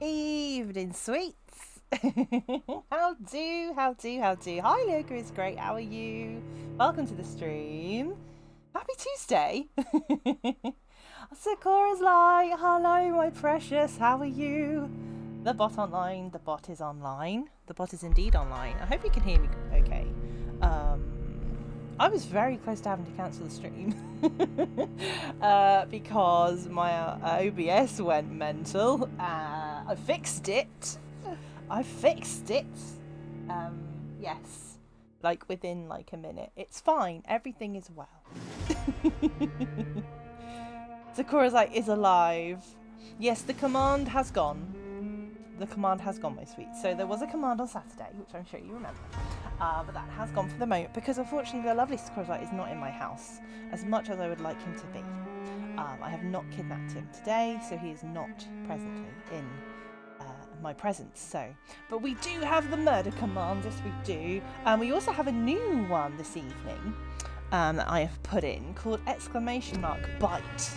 Evening, sweets. How do? Hi, Luca is great. How are you? Welcome to the stream. Happy Tuesday. Sakura's like, hello, my precious. How are you? The bot online. The bot is online. The bot is indeed online. I hope you can hear me okay. I was very close to having to cancel the stream because my OBS went mental. I fixed it. Yes, like within like a minute. It's fine. Everything is well. Sakura's like, is alive. Yes, the command has gone. The command has gone, my sweet. So there was a command on Saturday, which I'm sure you remember. But that has gone for the moment because unfortunately the lovely Sakura is not in my house as much as I would like him to be. I have not kidnapped him today, so he is not presently in my presence. So, but we do have the murder command, yes we do. We also have a new one this evening that I have put in called !bite.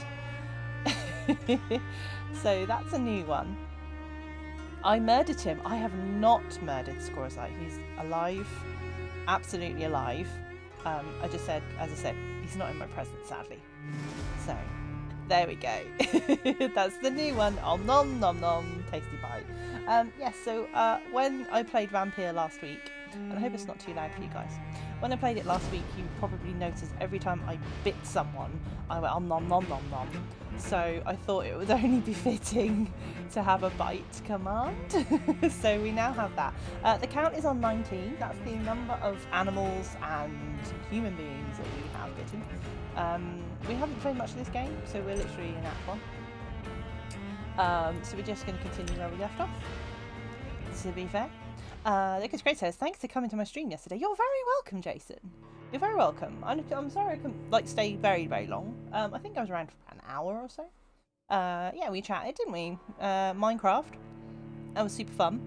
So that's a new one. I murdered him. I have not murdered Scoresite. He's alive, absolutely alive. I just said, as I said, he's not in my presence, sadly. So, there we go. That's the new one. Om nom nom nom, tasty bite. Yes, so when I played Vampyr last week, and I hope it's not too loud for you guys. When I played it last week, you probably noticed every time I bit someone, I went om nom nom nom nom. So I thought it would only be fitting to have a bite command. So we now have that. The count is on 19. That's the number of animals and human beings that we have bitten. We haven't played much of this game, so we're literally in Act 1. So we're just going to continue where we left off, to be fair. Lucas Great says, thanks for coming to my stream yesterday. You're very welcome, Jason. You're very welcome. I'm sorry I couldn't like stay very, very long. I think I was around for an hour or so. Yeah, we chatted, didn't we? Minecraft. That was super fun.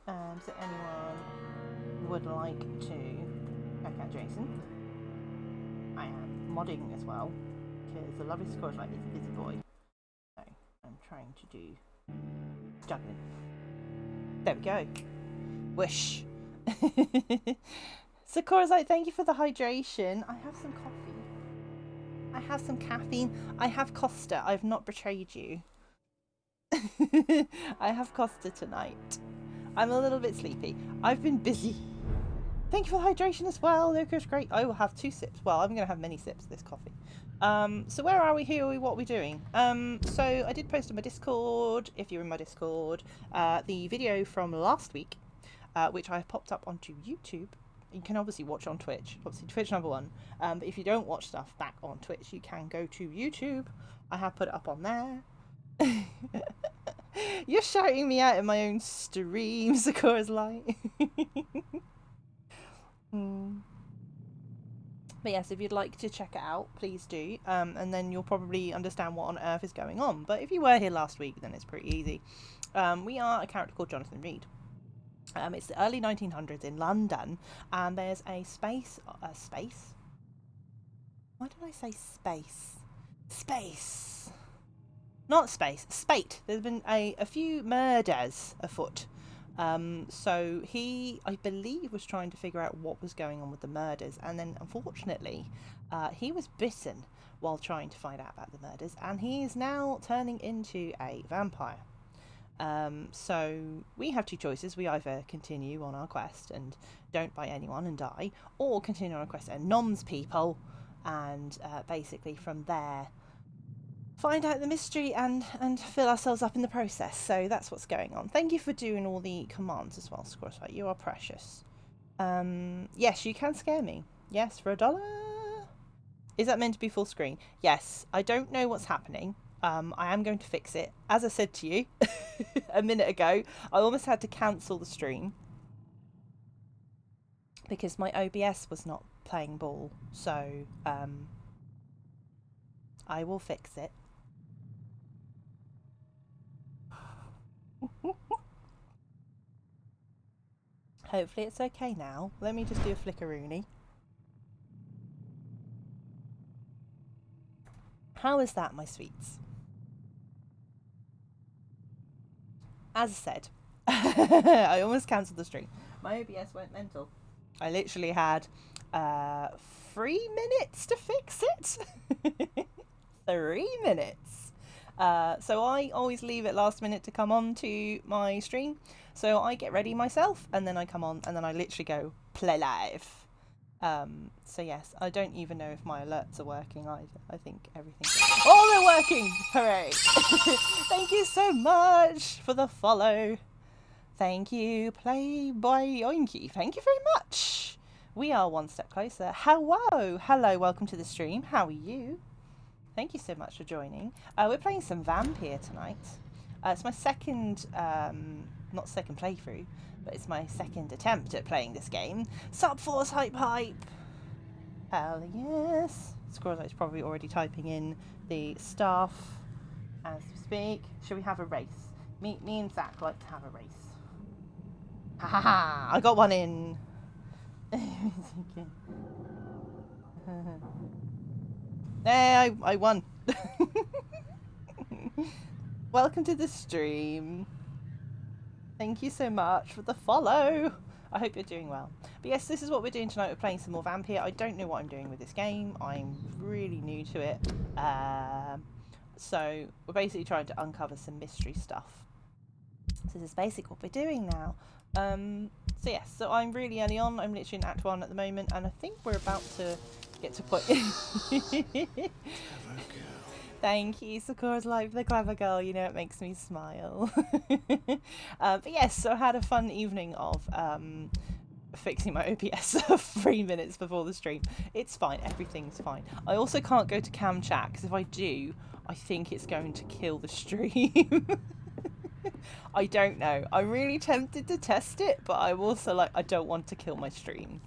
So anyone would like to check out Jason? I am modding as well, because the lovely Scourge like is a busy boy. So I'm trying to do juggling. There we go. Wish. Sakura's like, thank you for the hydration. I have some coffee. I have some caffeine. I have Costa. I've not betrayed you. I have Costa tonight. I'm a little bit sleepy. I've been busy. Thank you for the hydration as well. Lucas, great. I will have 2 sips. Well, I'm going to have many sips of this coffee. So where are we here? What are we doing? So I did post on my Discord, if you're in my Discord, the video from last week, which I have popped up onto YouTube. You can obviously watch on Twitch, obviously Twitch #1. But if you don't watch stuff back on Twitch, you can go to YouTube. I have put it up on there. You're shouting me out in my own stream, Sakura's like. But yes, if you'd like to check it out, please do. And then you'll probably understand what on earth is going on. But if you were here last week, then it's pretty easy. We are a character called Jonathan Reed. It's the early 1900s in London, and there's a space. Why did I say space? Space. Not space. Spate. There's been a few murders afoot. So he, I believe, was trying to figure out what was going on with the murders, and then unfortunately he was bitten while trying to find out about the murders, and he is now turning into a vampire. So we have 2 choices. We either continue on our quest and don't bite anyone and die, or continue on our quest and noms people, and basically from there find out the mystery and fill ourselves up in the process. So that's what's going on. Thank you for doing all the commands as well, Squirrelsite. You are precious. Yes, you can scare me. Yes, for $1. Is that meant to be full screen? Yes. I don't know what's happening. I am going to fix it. As I said to you a minute ago, I almost had to cancel the stream because my OBS was not playing ball. So I will fix it. Hopefully it's okay now. Let me just do a flickeroony. How is that, my sweets? as I said, I almost cancelled the stream. My OBS went mental. I literally had 3 minutes to fix it. 3 minutes. So I always leave it last minute to come on to my stream. So I get ready myself and then I come on and then I literally go play live. So yes, I don't even know if my alerts are working either. I think everything's... Oh, they're working! Hooray! Thank you so much for the follow. Thank you, Playboy Oinky. Thank you very much. We are one step closer. Hello! Hello, welcome to the stream. How are you? Thank you so much for joining. We're playing some Vampyr tonight. It's my second, not second playthrough, but it's my second attempt at playing this game. Sup Force Hype Hype! Hell yes! Squirrel's probably already typing in the staff as we speak. Should we have a race? Me and Zach like to have a race. Ha ha ha! I got one in! Hey, I won! Welcome to the stream. Thank you so much for the follow. I hope you're doing well. But yes, this is what we're doing tonight. We're playing some more Vampyr. I don't know what I'm doing with this game. I'm really new to it. So we're basically trying to uncover some mystery stuff. So this is basically what we're doing now. So yes, so I'm really early on. I'm literally in Act 1 at the moment, and I think we're about to get to point. Thank you, Sakura's like the clever girl, you know, it makes me smile. But yes, so I had a fun evening of fixing my OBS 3 minutes before the stream. It's fine, everything's fine. I also can't go to cam chat, because if I do, I think it's going to kill the stream. I don't know. I'm really tempted to test it, but I'm also like, I don't want to kill my stream.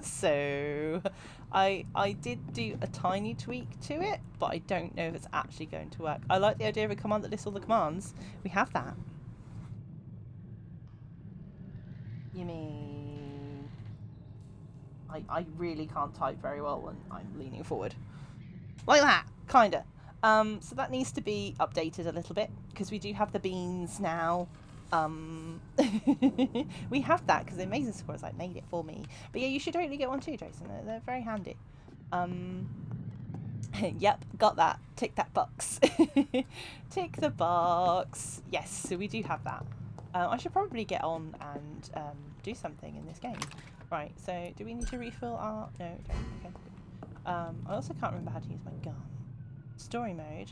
So I did do a tiny tweak to it, but I don't know if it's actually going to work. I like the idea of a command that lists all the commands. We have that. You mean... I really can't type very well when I'm leaning forward. Like that, kinda. So that needs to be updated a little bit, because we do have the beans now. We have that because the Amazing Squirrels like made it for me. But yeah, you should totally get one too, Jason. They're very handy. Yep, got that. Tick that box. Tick the box. Yes, so we do have that. I should probably get on and do something in this game. Right, so do we need to refill our... No, we don't. Okay. I also can't remember how to use my gun. Story mode.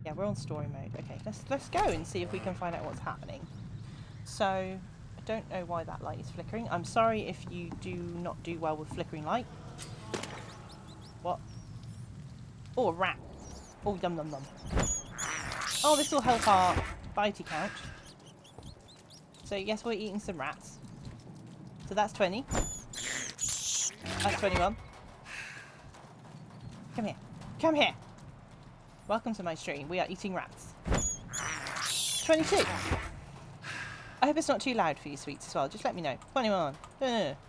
Yeah, we're on story mode. Okay, let's go and see if we can find out what's happening. So, I don't know why that light is flickering. I'm sorry if you do not do well with flickering light. What? Oh, a rat. Oh, yum yum yum. Oh, this will help our bitey count. So, yes, we're eating some rats. So that's 20. That's 21. Come here. Come here. Welcome to my stream. We are eating rats. 22. I hope it's not too loud for you, sweets, as well. Just let me know. 21.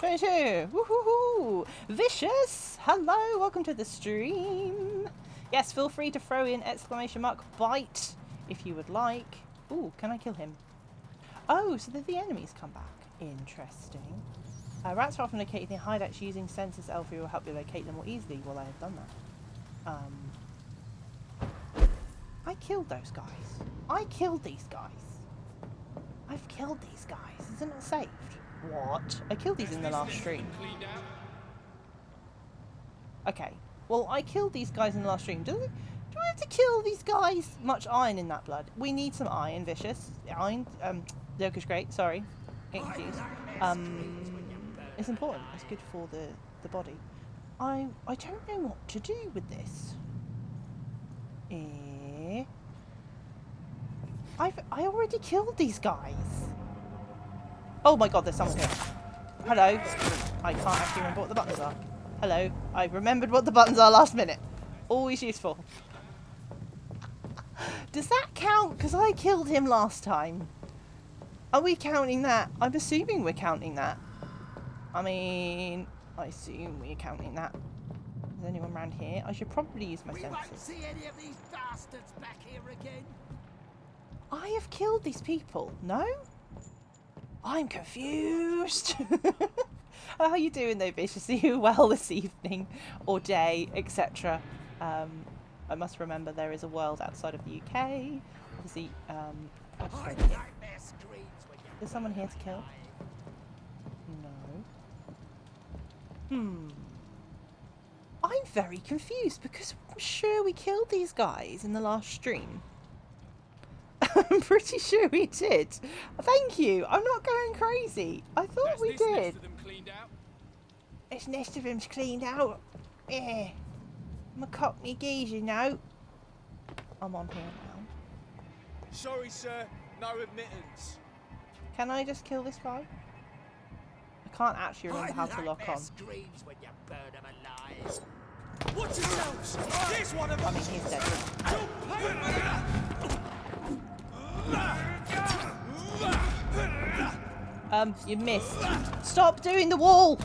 22. Woohoo! Vicious! Hello! Welcome to the stream. Yes, feel free to throw in ! bite if you would like. Ooh, can I kill him? Oh, so the enemies come back. Interesting. Rats are often located in hideouts. Using sensors Elfie will help you locate them more easily. Well, I have done that. I killed those guys. I killed these guys. I've killed these guys. Isn't it saved? What? I killed these in the last stream. Okay. Well, I killed these guys in the last stream. Do I have to kill these guys? Much iron in that blood. We need some iron, Vicious. Iron. Yoka's great. Sorry. Getting confused. It's important. It's good for the body. I don't know what to do with this. I already killed these guys. Oh my god, there's someone here. Hello. I can't actually remember what the buttons are. Hello. I remembered what the buttons are last minute. Always useful. Does that count? Because I killed him last time. Are we counting that? I'm assuming we're counting that. I mean, I assume we're counting that. Is there anyone around here? I should probably use my sensors. See any of these bastards back here again? I have killed these people. No? I'm confused. How are you doing though, Vicious? Are you well this evening or day, etc.? I must remember there is a world outside of the UK. Obviously, is someone here to kill? No. I'm very confused because I'm sure we killed these guys in the last stream. I'm pretty sure we did. Thank you. I'm not going crazy. I thought we did. This nest of them's cleaned out. Yeah. I'm a cockney geezer now. I'm on here now. Sorry, sir. No admittance. Can I just kill this guy? I can't actually remember how to lock on. When you burn them alive. Watch yourselves! Here's one of them! I mean, he's dead. You missed. Stop doing the wall!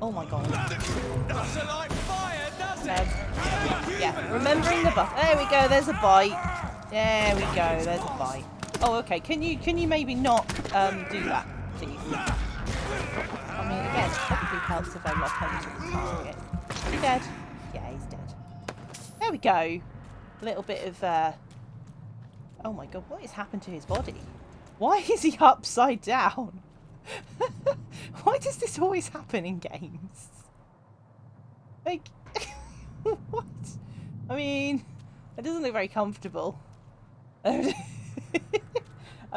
Oh my god. Doesn't like fire, does it? Yeah, remembering the buff. There we go, there's a bite. There we go, there's a bite. Oh, okay. Can you maybe not do that, please? I mean, again, it probably helps if I lock onto the target. Is he dead? Yeah, he's dead. There we go. A little bit of, oh my god, what has happened to his body? Why is he upside down? Why does this always happen in games? Like, what? I mean, it doesn't look very comfortable. I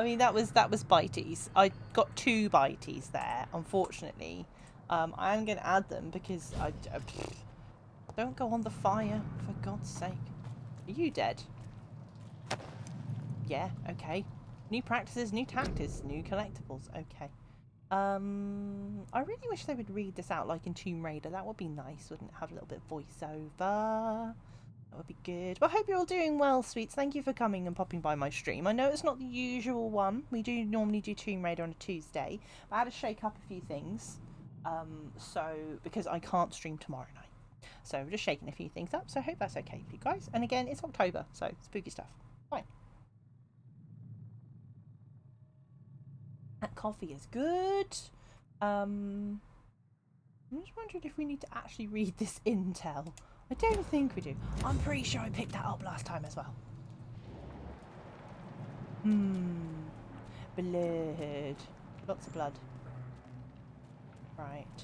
mean, that was bites. I got 2 bites there, unfortunately. I am going to add them because I don't go on the fire, for God's sake. Are you dead? Yeah, okay. New practices, new tactics, new collectibles. Okay. I really wish they would read this out like in Tomb Raider. That would be nice, wouldn't it? Have a little bit of voiceover. That would be good. Well, I hope you're all doing well, sweets. Thank you for coming and popping by my stream. I know it's not the usual one. We do normally do Tomb Raider on a Tuesday. But I had to shake up a few things. Because I can't stream tomorrow night. So we're just shaking a few things up. So I hope that's okay for you guys. And again, it's October, so spooky stuff. Fine. That coffee is good. I'm just wondering if we need to actually read this intel. I don't think we do. I'm pretty sure I picked that up last time as well. Blood. Lots of blood. Right.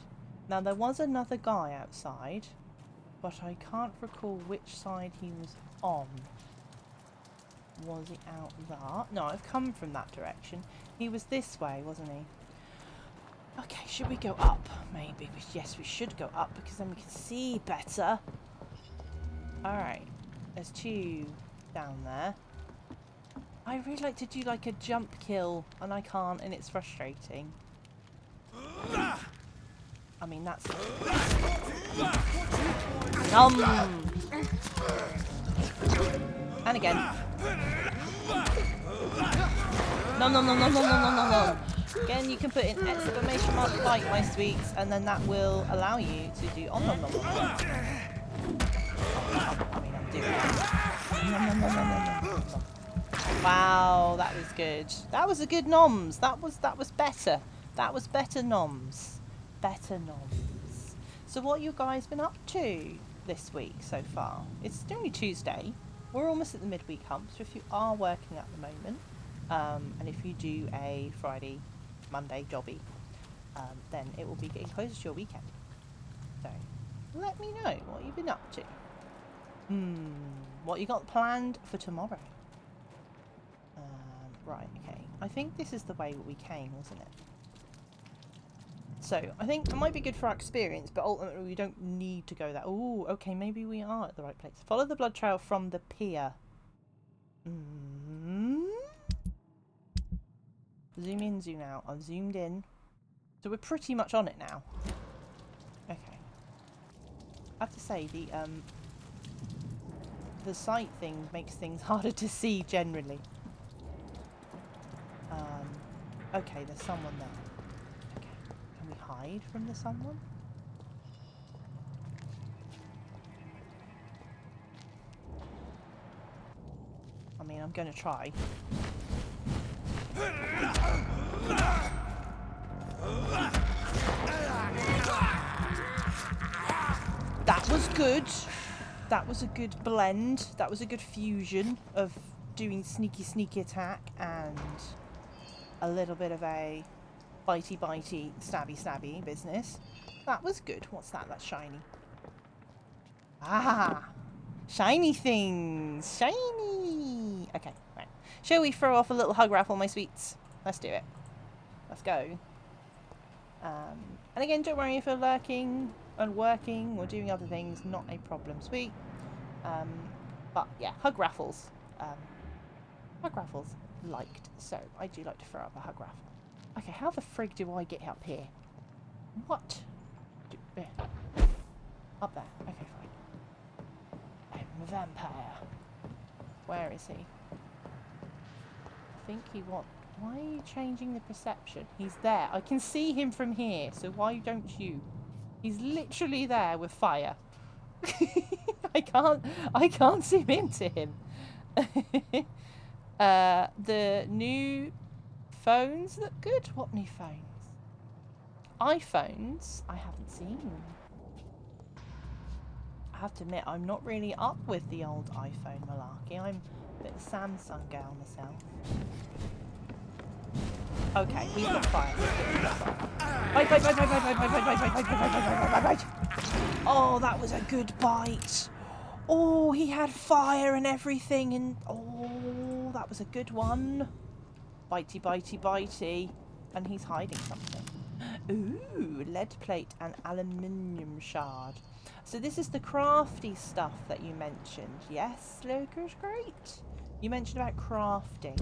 Now there was another guy outside, but I can't recall which side he was on. Was he out that? No, I've come from that direction. He was this way, wasn't he? Okay, should we go up? Maybe. Yes, we should go up because then we can see better. Alright. There's 2 down there. I really like to do like a jump kill and I can't and it's frustrating. I mean, that's... And again. No. Again, you can put in exclamation mark bite, my sweets, and then that will allow you to do I mean, I'm doing it. Wow, that was good. That was a good noms. That was better. That was better noms. Better noms. So what you guys been up to this week so far? It's only Tuesday. We're almost at the midweek hump, so if you are working at the moment, and if you do a Friday, Monday jobby, then it will be getting closer to your weekend. So let me know what you've been up to. What you got planned for tomorrow? Right, okay. I think this is the way we came, wasn't it? So, I think it might be good for our experience, but ultimately we don't need to go there. Oh, okay, maybe we are at the right place. Follow the blood trail from the pier. Zoom in, zoom out. I've zoomed in. So we're pretty much on it now. Okay. I have to say, the sight thing makes things harder to see generally. Okay, there's someone there. Okay, can we hide from the someone? I mean, I'm going to try. That was good. That was a good blend. That was a good fusion of doing sneaky attack and a little bit of a bitey stabby business. That was good. What's that? That's shiny. Ah! Shiny things! Shiny! Okay, right. Shall we throw off a little hug raffle, my sweets? Let's do it. Let's go. And again, don't worry if you're lurking and working or doing other things. Not a problem, sweet. But yeah, hug raffles. Hug raffles liked. So I do like to throw up a hug raffle. Okay, how the frig do I get up here? What? Up there. Okay, fine. I'm a vampire. Where is he? I think he wants... Why are you changing the perception? He's there. I can see him from here, so why don't you? He's literally there with fire. I can't zoom into him. The new phones look good. What new phones? iPhones I haven't seen. I have to admit, I'm not really up with the old iPhone malarkey. I'm a bit of a Samsung gal myself. Okay, he's got fire. Bite. Oh, that was a good bite. Oh, he had fire and everything, and oh, that was a good one. Bitey. And he's hiding something. Ooh, lead plate and aluminium shard. So this is the crafty stuff that you mentioned. Yes, Lucas, great. You mentioned about crafting.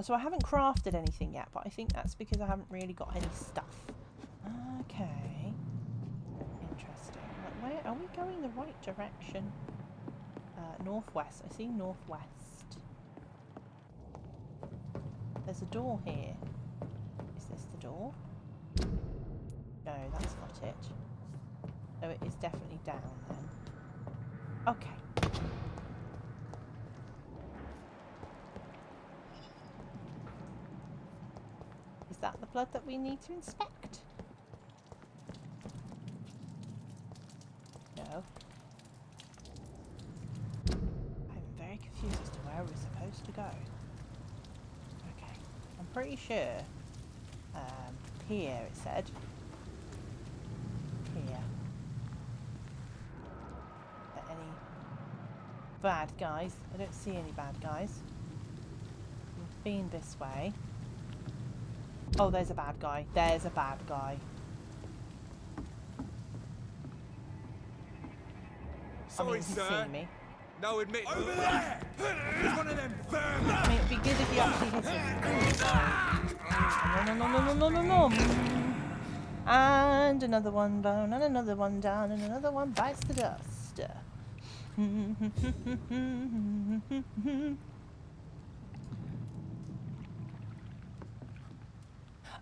So I haven't crafted anything yet, but I think that's because I haven't really got any stuff. Okay. Interesting. Where are we going the right direction? Northwest. I see northwest. There's a door here. Is this the door? No, that's not it. So it is definitely down then. Okay. Is that the blood that we need to inspect? No. I'm very confused as to where we're supposed to go. Okay. I'm pretty sure here it said. Here. Are there any bad guys? I don't see any bad guys. We've been this way. Oh, there's a bad guy. There's a bad guy. Sorry, he's sir. seen me. No admit. Over there! There's one of them vermin! I mean, it'd be good if you actually hit him. No. And another one down, and another one down, and another one bites the dust.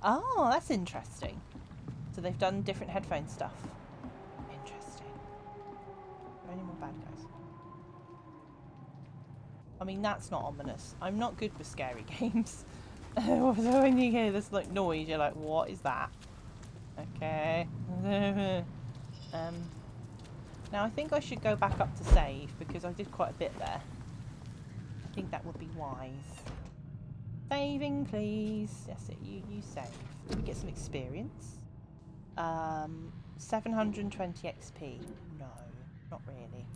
Oh, that's interesting. So they've done different headphone stuff. Interesting. Are there any more bad guys? I mean, that's not ominous. I'm not good with scary games. So when you hear this like noise, you're like, what is that? Okay. Now I think I should go back up to save because I did quite a bit there. I think that would be wise. Saving, please. Yes, you save. Did we get some experience? 720 XP. No, not really.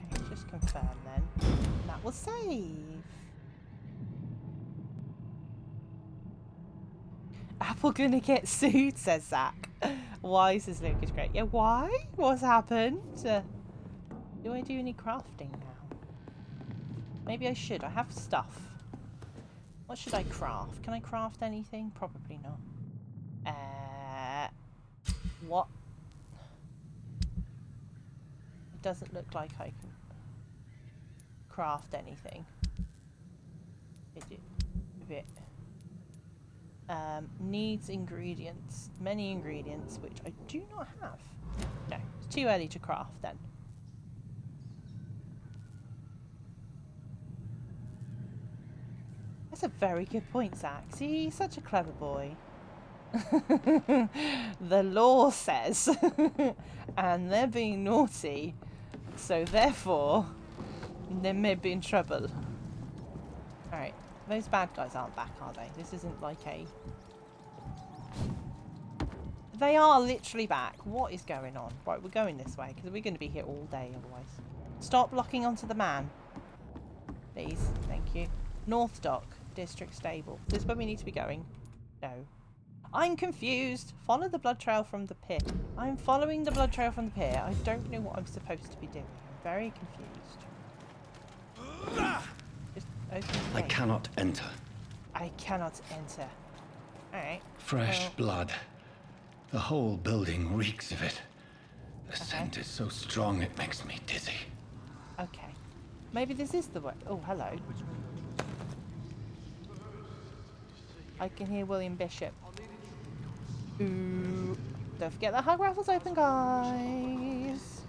Okay, just confirm then. That will save. Apple gonna get sued, says Zach. Why, says Lucas. Great. Yeah, why? What's happened? Do I do any crafting now? Maybe I should. I have stuff. What should I craft? Can I craft anything? Probably not. What? It doesn't look like I can craft anything. Needs ingredients. Many ingredients, which I do not have. No, it's too early to craft then. That's a very good point, Zach. See, he's such a clever boy. The law says, and they're being naughty, so therefore they may be in trouble. Alright, those bad guys aren't back, are they? This isn't like a... They are literally back. What is going on? Right, we're going this way, because we're going to be here all day otherwise. Stop locking onto the man. Please, thank you. North Dock, District Stable. Is this where we need to be going? No. I'm confused. Follow the blood trail from the pier. I'm following the blood trail from the pier. I don't know what I'm supposed to be doing. I'm very confused. Just open the I gate. cannot enter. I cannot enter. Alright. Fresh well, blood. The whole building reeks of it. The scent is so strong it makes me dizzy. Okay. Maybe this is the way. Oh, hello. I can hear William Bishop. Ooh. Don't forget the hug raffle's open, guys.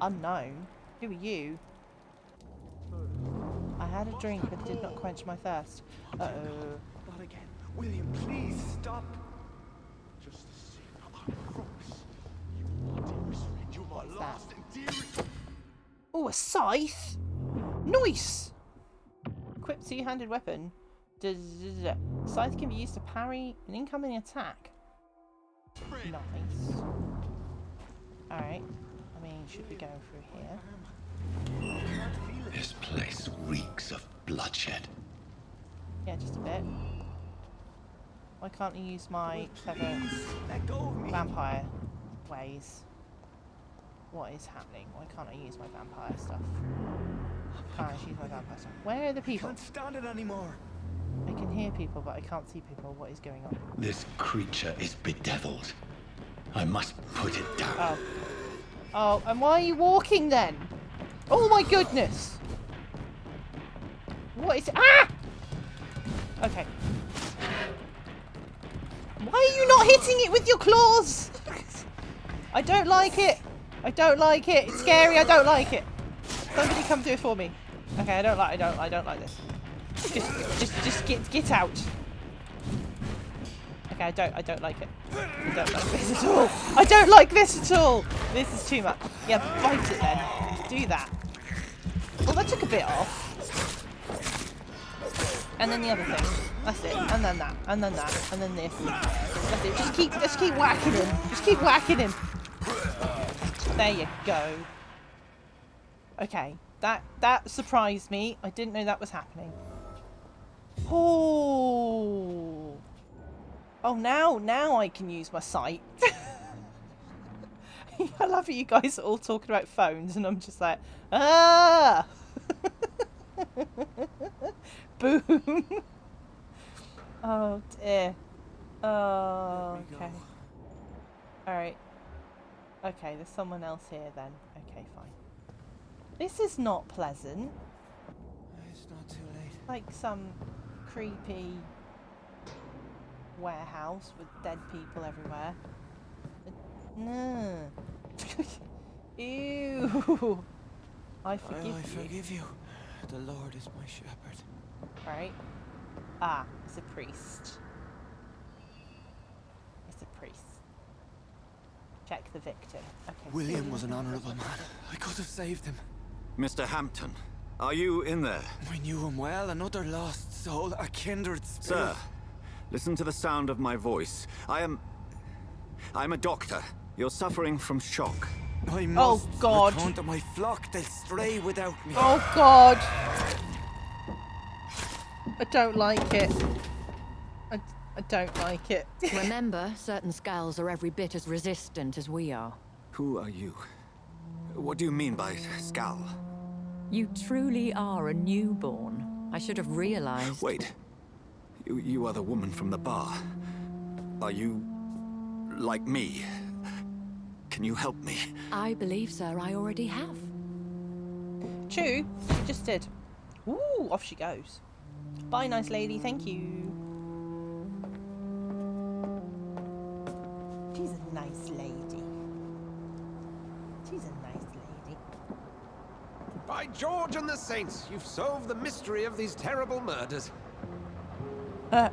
Unknown. Who are you? I had a drink but did not quench my thirst. Uh-oh. Not again. William, please stop. Just the same, I promise. You, my dearest friend, you my last and dearest. Oh, a scythe! Nice! Equipped two-handed weapon. Scythe can be used to parry an incoming attack. Nice. Alright. I mean, should we go through here? This place reeks of bloodshed. Yeah, just a bit. Why can't you use my clever Let go of me. vampire ways? What is happening? Why can't I use my vampire stuff? Can't I use my vampire stuff? Where are the I people? can't stand it anymore. I can hear people, but I can't see people. What is going on? This creature is bedeviled. I must put it down. Oh. Oh, and why are you walking then? Oh my goodness! What is... Ah! Okay. Why are you not hitting it with your claws? I don't like it. I don't like it. It's scary. I don't like it. Somebody come do it for me. Okay, I don't like this. Just get out. Okay, I don't like it. I don't like this at all. I don't like this at all. This is too much. Yeah, bite it then. Do that. Well, that took a bit off. And then the other thing. That's it. And then that. And then that. And then this. That's it. Just keep whacking him. Just keep whacking him. There you go. Okay. That surprised me. I didn't know that was happening. Oh. Oh, now I can use my sight. I love it. You guys are all talking about phones, and I'm just like, ah. Boom. Oh dear. Oh, okay. Alright. Okay, there's someone else here then. Okay, fine. This is not pleasant. It's not too late. Like some creepy warehouse with dead people everywhere. No. Ew. I forgive you. I forgive you. The Lord is my shepherd. Right. Ah, it's a priest. It's a priest. Check the victim. Okay. William was an honourable man. I could have saved him. Mr. Hampton, are you in there? I knew him well, another lost soul, a kindred spirit. Sir, listen to the sound of my voice. I'm a doctor. You're suffering from shock. I must God. return to my flock. They'll stray without me. Oh God. I don't like it. I don't like it. Remember, certain skulls are every bit as resistant as we are. Who are you? What do you mean by scowl? You truly are a newborn. I should have realized. Wait. You are the woman from the bar. Are you like me? Can you help me? I believe, sir, I already have. True. You just did. Ooh, off she goes. Bye, nice lady. Thank you. She's a nice lady. She's a nice lady. By George and the Saints, you've solved the mystery of these terrible murders.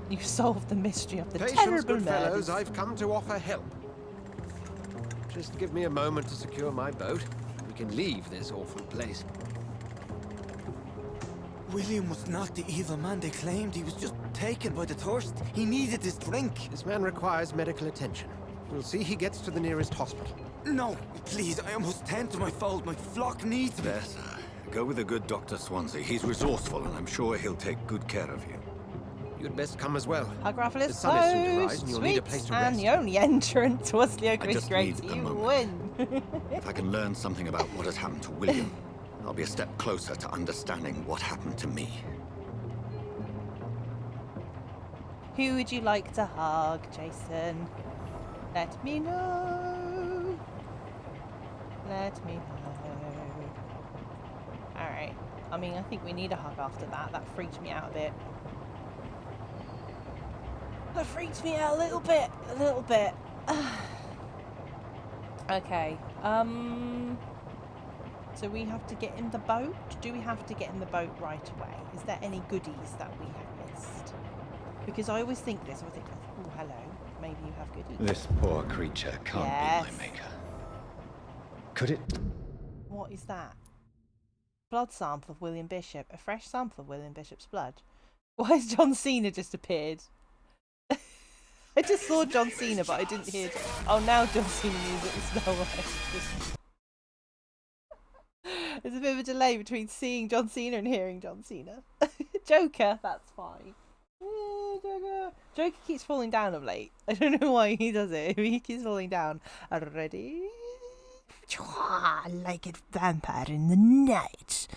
You've solved the mystery of the Patience, terrible good fellows, murders. I've come to offer help. Just give me a moment to secure my boat. We can leave this awful place. William was not the evil man they claimed. He was just taken by the thirst. He needed his drink. This man requires medical attention. We'll see he gets to the nearest hospital. No, please, I must tend to my fold. My flock needs me. Yes, go with the good Dr. Swansea. He's resourceful, and I'm sure he'll take good care of you. You'd best come as well. Hieroglyphus The sun is soon to rise, closed. and you'll need a place to And rest. the only entrance was the I Oakley just Strait. need a You moment. win. If I can learn something about what has happened to William, I'll be a step closer to understanding what happened to me. Who would you like to hug, Jason? Let me know. Let me know. Alright. I mean, I think we need a hug after that. That freaked me out a bit. That freaked me out a little bit. A little bit. Okay. So we have to get in the boat? Do we have to get in the boat right away? Is there any goodies that we have missed? Because I always think this. I think, oh, hello. Maybe you have goodies. This poor creature can't Yes. be my maker. Could it? What is that? Blood sample of William Bishop. A fresh sample of William Bishop's blood. Why has John Cena just appeared? I just saw John Cena, but I didn't hear. Oh, now John Cena music is nowhere. There's a bit of a delay between seeing John Cena and hearing John Cena. Joker, that's fine. Joker. Joker keeps falling down of late. I don't know why he does it. He keeps falling down. Ready? Like a vampire in the night,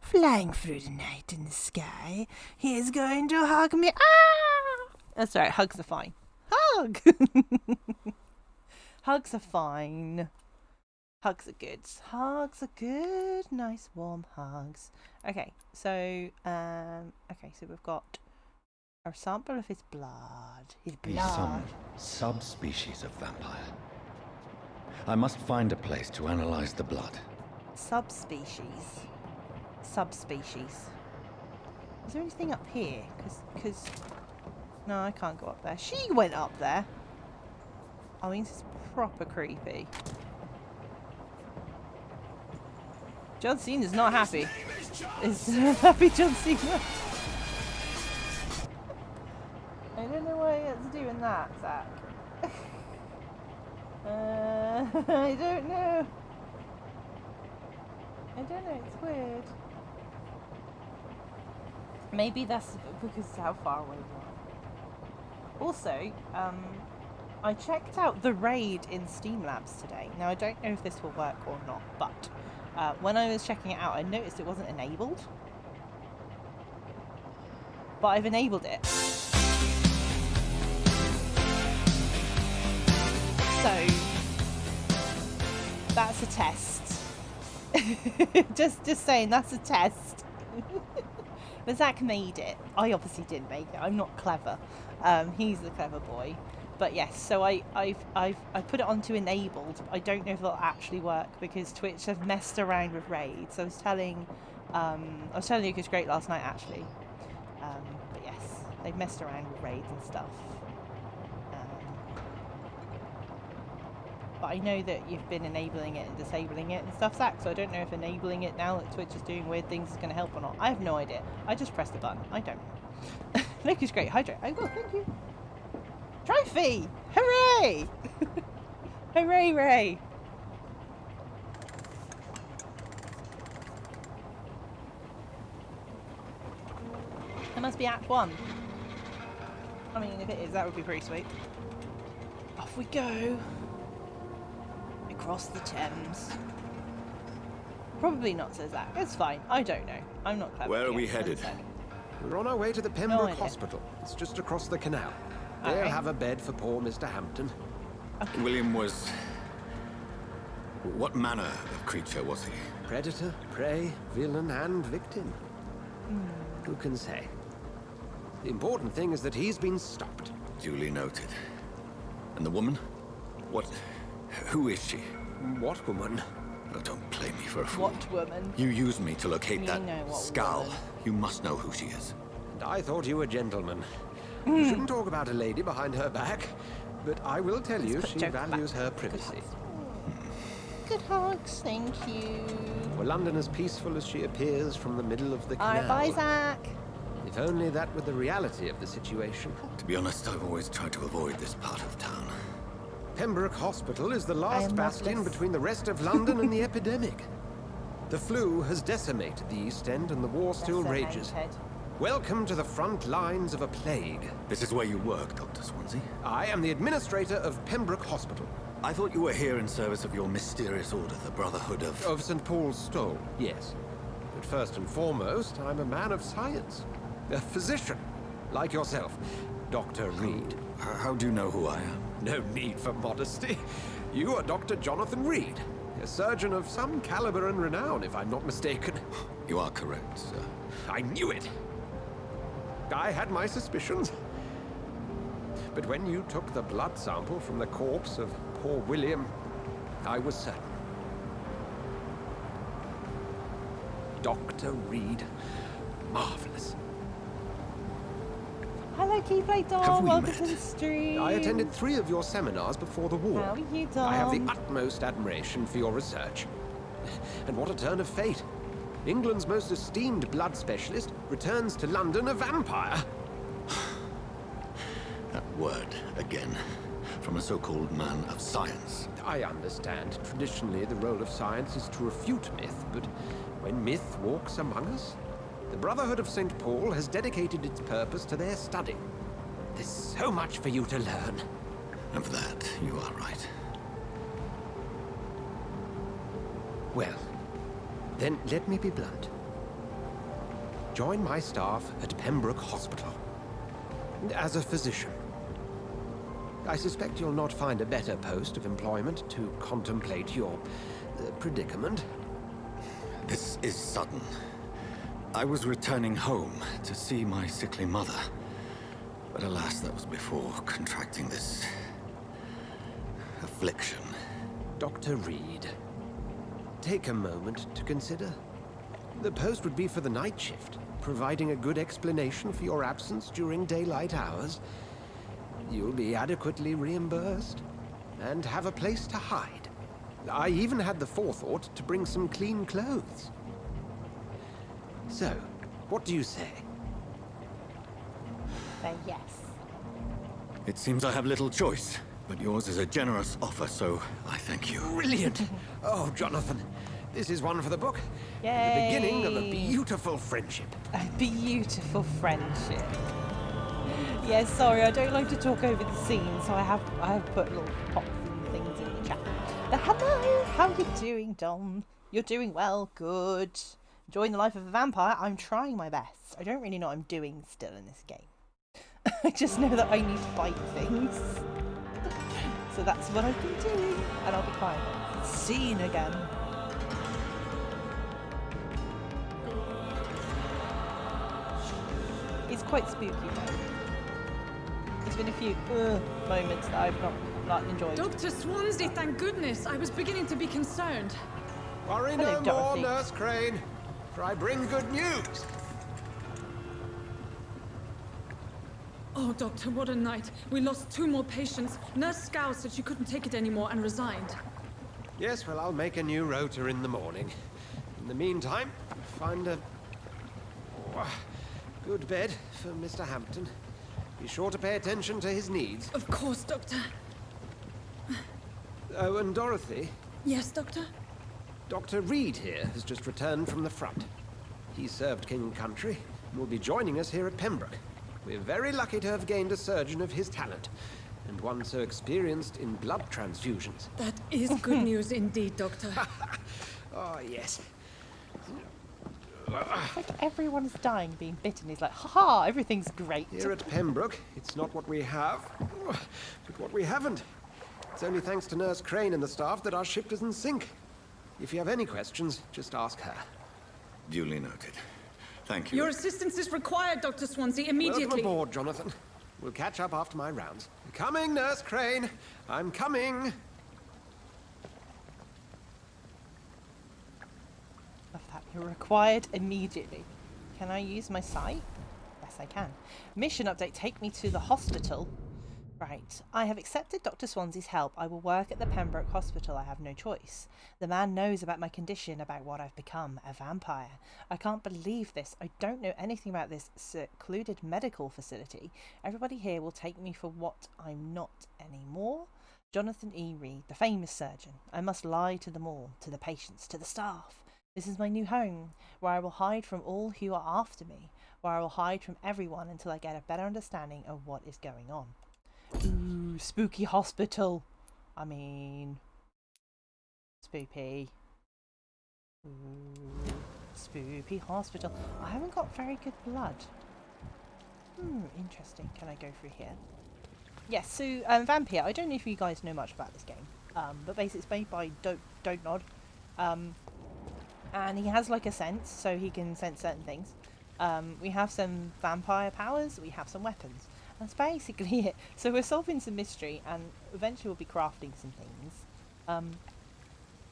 flying through the night in the sky. He is going to hug me. Ah! That's right. Hugs are fine. Hug. Hugs are fine. Hugs are good. Hugs are good. Nice warm hugs. Okay, so so we've got a sample of his blood. His Be blood. some subspecies of vampire. I must find a place to analyze the blood. Subspecies. Subspecies. Is there anything up here? Because no, I can't go up there. She went up there. I mean, this is proper creepy. John Cena's not happy. Is happy John Cena? I don't know why it's doing that, Zach. I don't know. It's weird. Maybe that's because of how far away we are. Also, I checked out the raid in Steam Labs today. Now, I don't know if this will work or not, but when I was checking it out, I noticed it wasn't enabled. But I've enabled it. So, that's a test. just saying, that's a test. But Zach made it. I obviously didn't make it. I'm not clever. He's the clever boy. But yes, so I put it onto enabled. I don't know if it'll actually work because Twitch have messed around with raids. I was telling you it was great last night actually. But yes, they've messed around with raids and stuff. But I know that you've been enabling it and disabling it and stuff, Zach, so I don't know if enabling it now that Twitch is doing weird things is going to help or not. I have no idea. I just pressed the button. I don't know. Lucas, great. Hydrate. I will, thank you. Trophy! Hooray! Hooray, Ray! It must be Act 1. I mean, if it is, that would be pretty sweet. Off we go. Across the Thames. Probably not, says Zach. It's fine. I don't know. I'm not clever. Where are we headed? We're on our way to the Pembroke idea. Hospital. It's just across the canal. They'll Okay. have a bed for poor Mr. Hampton. William was... What manner of creature was he? Predator, prey, villain, and victim. Who can say? The important thing is that he's been stopped. Duly noted. And the woman? What... Who is she? What woman? Oh, don't play me for a fool. What woman? You used me to locate You that know what scowl. woman. You must know who she is. And I thought you were gentlemen. You shouldn't talk about a lady behind her back, but I will tell you put she joke values back. her Good privacy. Good hugs, thank you. Were London as peaceful as she appears from the middle of the canal? Alright, bye, Zach. If only that were the reality of the situation. To be honest, I've always tried to avoid this part of town. Pembroke Hospital is the last am bastion loveless. between the rest of London and the epidemic. The flu has decimated the East End and the war still rages. Decimated. Welcome to the front lines of a plague. This is where you work, Dr. Swansea. I am the administrator of Pembroke Hospital. I thought you were here in service of your mysterious order, the Brotherhood of... Of St. Paul's Stole, yes. But first and foremost, I'm a man of science. A physician, like yourself, Dr. Reed. How do you know who I am? No need for modesty. You are Dr. Jonathan Reed, a surgeon of some caliber and renown, if I'm not mistaken. You are correct, sir. I knew it! I had my suspicions. But when you took the blood sample from the corpse of poor William, I was certain. Dr. Reed. Marvelous. Hello, Keyblade Doll. Have we Welcome met? to the stream. I attended 3 of your seminars before the war. How are you, Dom? I have the utmost admiration for your research. And what a turn of fate. England's most esteemed blood specialist returns to London a vampire. That word, again. From a so-called man of science. I understand. Traditionally, the role of science is to refute myth, but when myth walks among us, the Brotherhood of St. Paul has dedicated its purpose to their study. There's so much for you to learn. Of that, you are right. Well, then let me be blunt. Join my staff at Pembroke Hospital. As a physician. I suspect you'll not find a better post of employment to contemplate your predicament. This is sudden. I was returning home to see my sickly mother. But alas, that was before contracting this... affliction. Dr. Reed, take a moment to consider. The post would be for the night shift, providing a good explanation for your absence during daylight hours. You'll be adequately reimbursed, and have a place to hide. I even had the forethought to bring some clean clothes. So, what do you say? Yes. It seems I have little choice, but yours is a generous offer, so I thank you. Brilliant! Oh, Jonathan, this is one for the book. Yay! The beginning of a beautiful friendship. A beautiful friendship. Yeah, sorry, I don't like to talk over the scene, so I have put little pops and things in the chat. But hello, how are you doing, Dom? You're doing well, good. Enjoying the life of a vampire. I'm trying my best. I don't really know what I'm doing still in this game. I just know that I need to fight things. So that's what I've been doing, and I'll be quiet. Scene again. It's quite spooky though. There's been a few moments that I've not enjoyed. Dr. Swansea, thank goodness. I was beginning to be concerned. Worry Hello, no more, Dorothy. Nurse Crane, for I bring good news. Oh, Doctor, what a night. We lost 2 more patients. Nurse Scow said she couldn't take it anymore and resigned. Yes, well, I'll make a new rota in the morning. In the meantime, find a good bed for Mr. Hampton. Be sure to pay attention to his needs. Of course, Doctor. Oh, and Dorothy, Yes, Doctor? Dr. Reed here has just returned from the front. He served King and Country and will be joining us here at Pembroke. We're very lucky to have gained a surgeon of his talent, and one so experienced in blood transfusions. That is good news indeed, Doctor. Oh, yes. It's like everyone's dying, being bitten. He's like, haha, everything's great. Here at Pembroke, it's not what we have, but what we haven't. It's only thanks to Nurse Crane and the staff that our ship doesn't sink. If you have any questions, just ask her. Duly noted. Thank you. Your assistance is required, Dr. Swansea, immediately. Welcome aboard, Jonathan. We'll catch up after my rounds. Coming, Nurse Crane. I'm coming. required immediately. Can I use my sight? Yes, I can. Mission update, take me to the hospital. Right. I have accepted Dr. Swansea's help. I will work at the Pembroke Hospital. I have no choice. The man knows about my condition, about what I've become, a vampire. I can't believe this. I don't know anything about this secluded medical facility. Everybody here will take me for what I'm not anymore. Jonathan E. Reed, the famous surgeon. I must lie to them all, to the patients, to the staff. This is my new home, where I will hide from all who are after me, where I will hide from everyone until I get a better understanding of what is going on. Ooh, spooky hospital. I mean, spoopy. Ooh, spoopy hospital. I haven't got very good blood. Interesting. Can I go through here? Yes, so Vampyr. I don't know if you guys know much about this game, but basically it's made by Don't Nod, and he has like a sense, so he can sense certain things. We have some vampire powers. We have some weapons. That's basically it. So we're solving some mystery, and eventually we'll be crafting some things.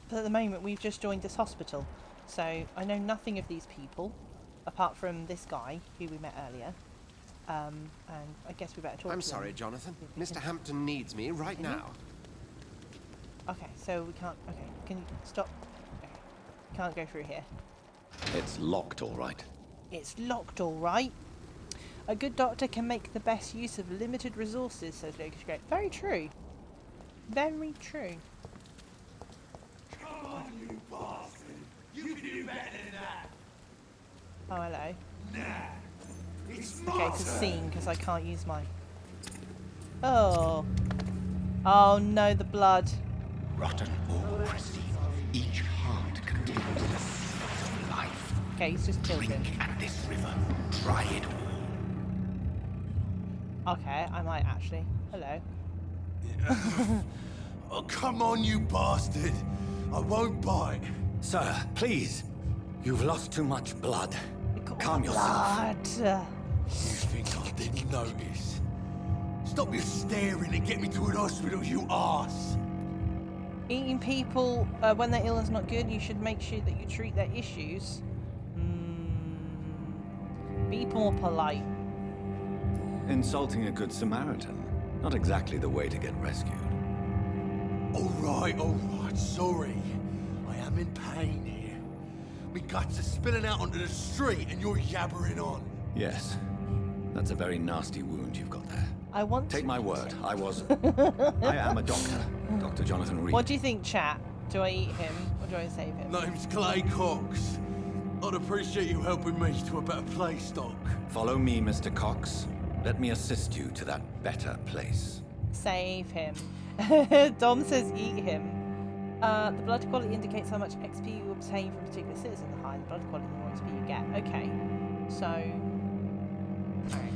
But at the moment we've just joined this hospital, so I know nothing of these people, apart from this guy who we met earlier. And I guess we better talk to him. I'm sorry, Jonathan. Mr. Hampton needs me right now. Okay, so we can't... Okay, can you stop? Okay. Can't go through here. It's locked, all right. It's locked, all right. A good doctor can make the best use of limited resources, says Lucas Great. Very true. Very true. Come on, you bastard! You can do better than that! Oh, hello. Nah. It's Okay, it's a scene, because I can't use my... Oh. Oh, no, the blood. Rotten or pristine, each heart contains the seed of life. Okay, he's just killed him. Drink at this river, try it all. Okay, I might actually. Hello. Oh, come on, you bastard! I won't bite. Sir, please. You've lost too much blood. Calm yourself. Blood. You think I didn't notice? Stop your staring and get me to an hospital, you arse! Eating people when they're ill is not good. You should make sure that you treat their issues. Be more polite. Insulting a good Samaritan. Not exactly the way to get rescued. Alright, sorry. I am in pain here. Me guts are spilling out onto the street and you're yabbering on. Yes. That's a very nasty wound you've got there. I want Take to my word, I am a doctor. Dr. Jonathan Reed. What do you think, chat? Do I eat him or do I save him? Name's Clay Cox. I'd appreciate you helping me to a better place, Doc. Follow me, Mr. Cox. Let me assist you to that better place. Save him. Dom says eat him. The blood quality indicates how much XP you obtain from a particular citizen. The higher the blood quality, the more XP you get. Okay. So... Alright.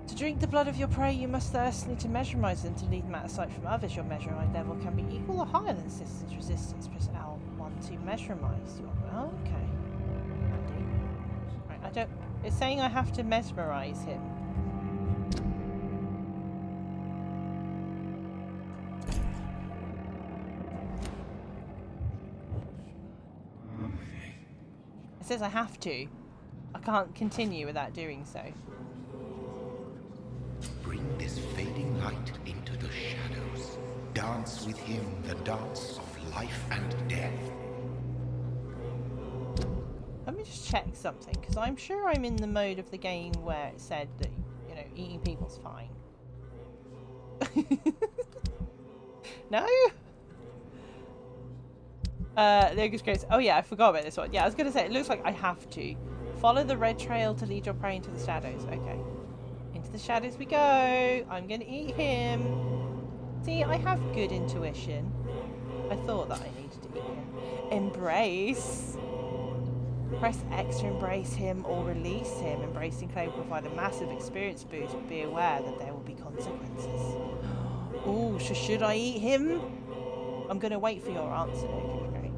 To drink the blood of your prey, you must first need to mesmerize them to lead them out of sight from others. Your mesmerized level can be equal or higher than citizen's resistance. Press L1 to mesmerize your... Oh, okay. Handy. Right, I don't... It's saying I have to mesmerize him. It says I have to. I can't continue without doing so. Bring this fading light into the shadows. Dance with him the dance of life and death. Let me just check something, because I'm sure I'm in the mode of the game where it said that, you know, eating people's fine. No? Lucas Grace. Oh yeah, I forgot about this one. Yeah, I was going to say, it looks like I have to. Follow the red trail to lead your prey into the shadows. Okay. Into the shadows we go. I'm going to eat him. See, I have good intuition. I thought that I needed to eat him. Embrace. Press X to embrace him or release him. Embracing Clay will provide a massive experience boost, but be aware that there will be consequences. Oh, so should I eat him? I'm going to wait for your answer. Okay, great.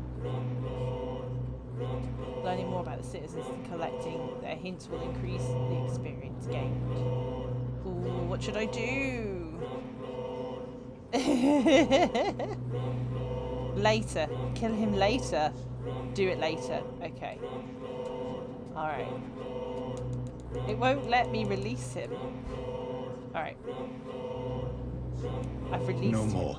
Learning more about the citizens and collecting their hints will increase the experience gained. Ooh, what should I do? Later. Kill him later. Do it later. Okay. Alright. It won't let me release him. Alright. I've released No him. more.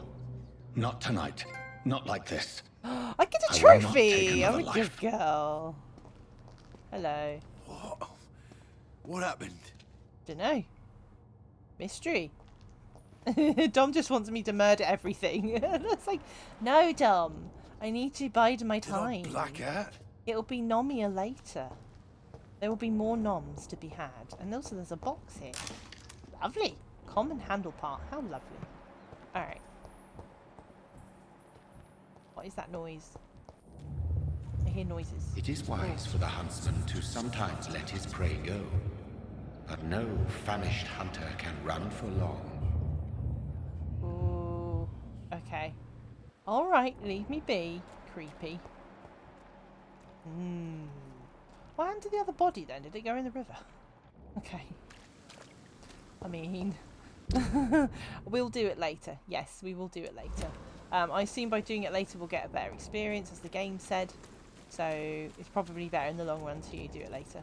Not tonight. Not like this. I get a I will not take trophy! I'm a another good girl. Hello. What? What happened? Dunno. Mystery. Dom just wants me to murder everything. It's like, no, Dom. I need to bide my time. Did I black out? It'll be nomier later. There will be more noms to be had. And also there's a box here. Lovely. Common handle part. How lovely. Alright. What is that noise? I hear noises. It is wise for the huntsman to sometimes let his prey go. But no famished hunter can run for long. Ooh. Okay. Alright, leave me be. Creepy. What happened to the other body then? Did it go in the river? Okay. I mean... we'll do it later. Yes, we will do it later. I assume by doing it later we'll get a better experience, as the game said. So it's probably better in the long run to do it later.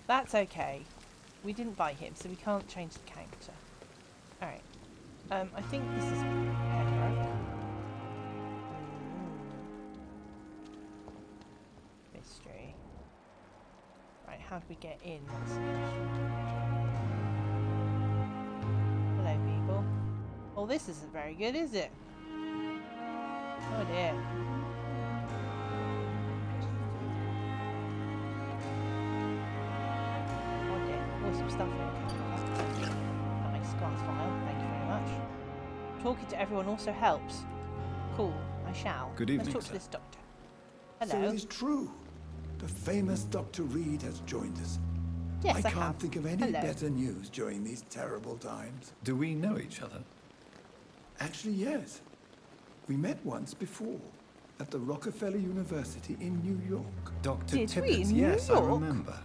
That's okay. We didn't buy him, so we can't change the character. Alright. I think this is Pembroke. Mystery. Right, how do we get in? That's the question. Hello, people. Oh, this isn't very good, is it? Oh dear. Oh dear. Oh, some stuff here. That makes glass file. Thank you very much. Talking to everyone also helps. Cool. I shall. Good evening, Let's talk sir. to this doctor. So Hello. it is true. The famous Dr. Reed has joined us. Yes, I I can't have. think of any Hello. better news during these terrible times. Do we know each other? Actually, yes. We met once before at the Rockefeller University in New York. Dr. Did we? Tippett, In New yes, I York? remember.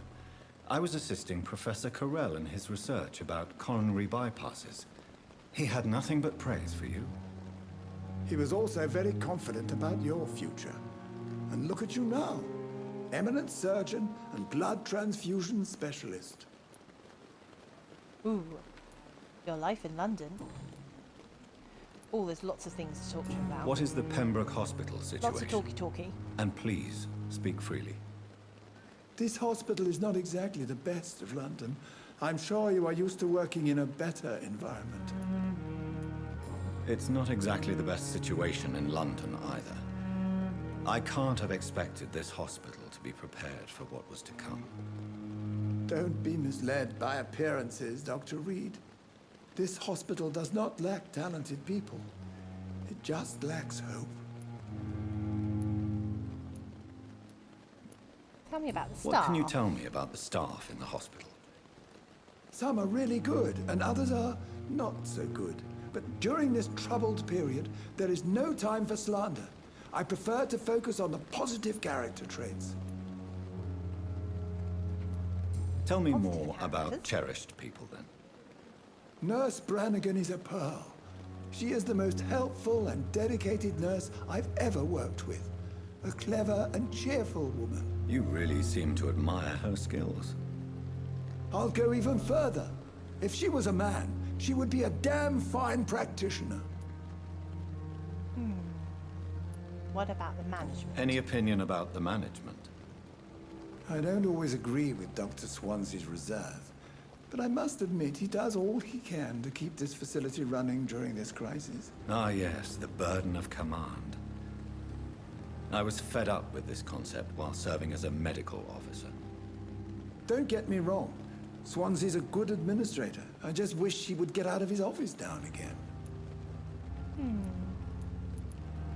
I was assisting Professor Carell in his research about coronary bypasses. He had nothing but praise for you. He was also very confident about your future. And look at you now. Eminent surgeon and blood transfusion specialist. Ooh. Your life in London. Oh, there's lots of things to talk to you about. What is the Pembroke Hospital situation? Lots of talky-talky. And please, speak freely. This hospital is not exactly the best of London. I'm sure you are used to working in a better environment. It's not exactly the best situation in London either. I can't have expected this hospital to be prepared for what was to come. Don't be misled by appearances, Dr. Reed. This hospital does not lack talented people. It just lacks hope. Tell me about the staff. What can you tell me about the staff in the hospital? Some are really good, and others are not so good. But during this troubled period, there is no time for slander. I prefer to focus on the positive character traits. Tell me Positive more about characters? cherished people, then. Nurse Brannigan is a pearl. She is the most helpful and dedicated nurse I've ever worked with. A clever and cheerful woman. You really seem to admire her skills. I'll go even further. If she was a man, she would be a damn fine practitioner. What about the management? Any opinion about the management? I don't always agree with Dr. Swansea's reserve, but I must admit he does all he can to keep this facility running during this crisis. Ah, yes, the burden of command. I was fed up with this concept while serving as a medical officer. Don't get me wrong. Swansea's a good administrator. I just wish he would get out of his office now and again.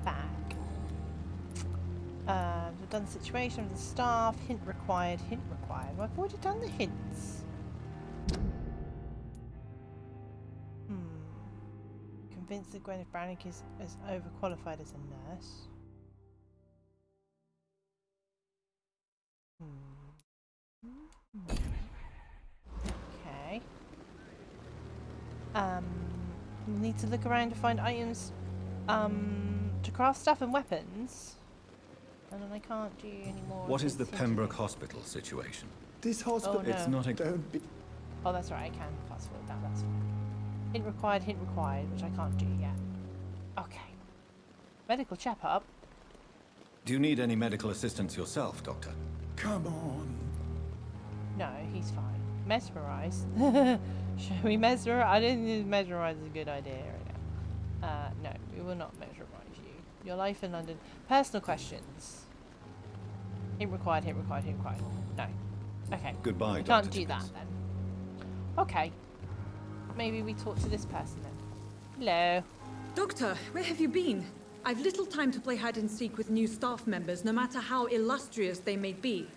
Back. We've done the situation with the staff. Hint required. Hint required. Well, I've already done the hints. Convinced that Gwyneth Brannick is as overqualified as a nurse. Okay. We'll need to look around to find items to craft stuff and weapons. And then I can't do any more. What is the Pembroke Hospital situation? This hospital... Oh, no. It's not a... Don't be... Oh, that's right, I can fast forward that, that's fine. Hint required, which I can't do yet. Okay. Medical checkup. Do you need any medical assistance yourself, Doctor? Come on. No, he's fine. Mesmerize. Should we mesmerize? I don't think mesmerize is a good idea right now. No, we will not mesmerize you. Your life in London. Personal questions. Hint required. No. Okay. Goodbye, we Dr. can't do that then. Okay. Maybe we talk to this person then. Hello. Doctor, where have you been? I've little time to play hide and seek with new staff members, no matter how illustrious they may be.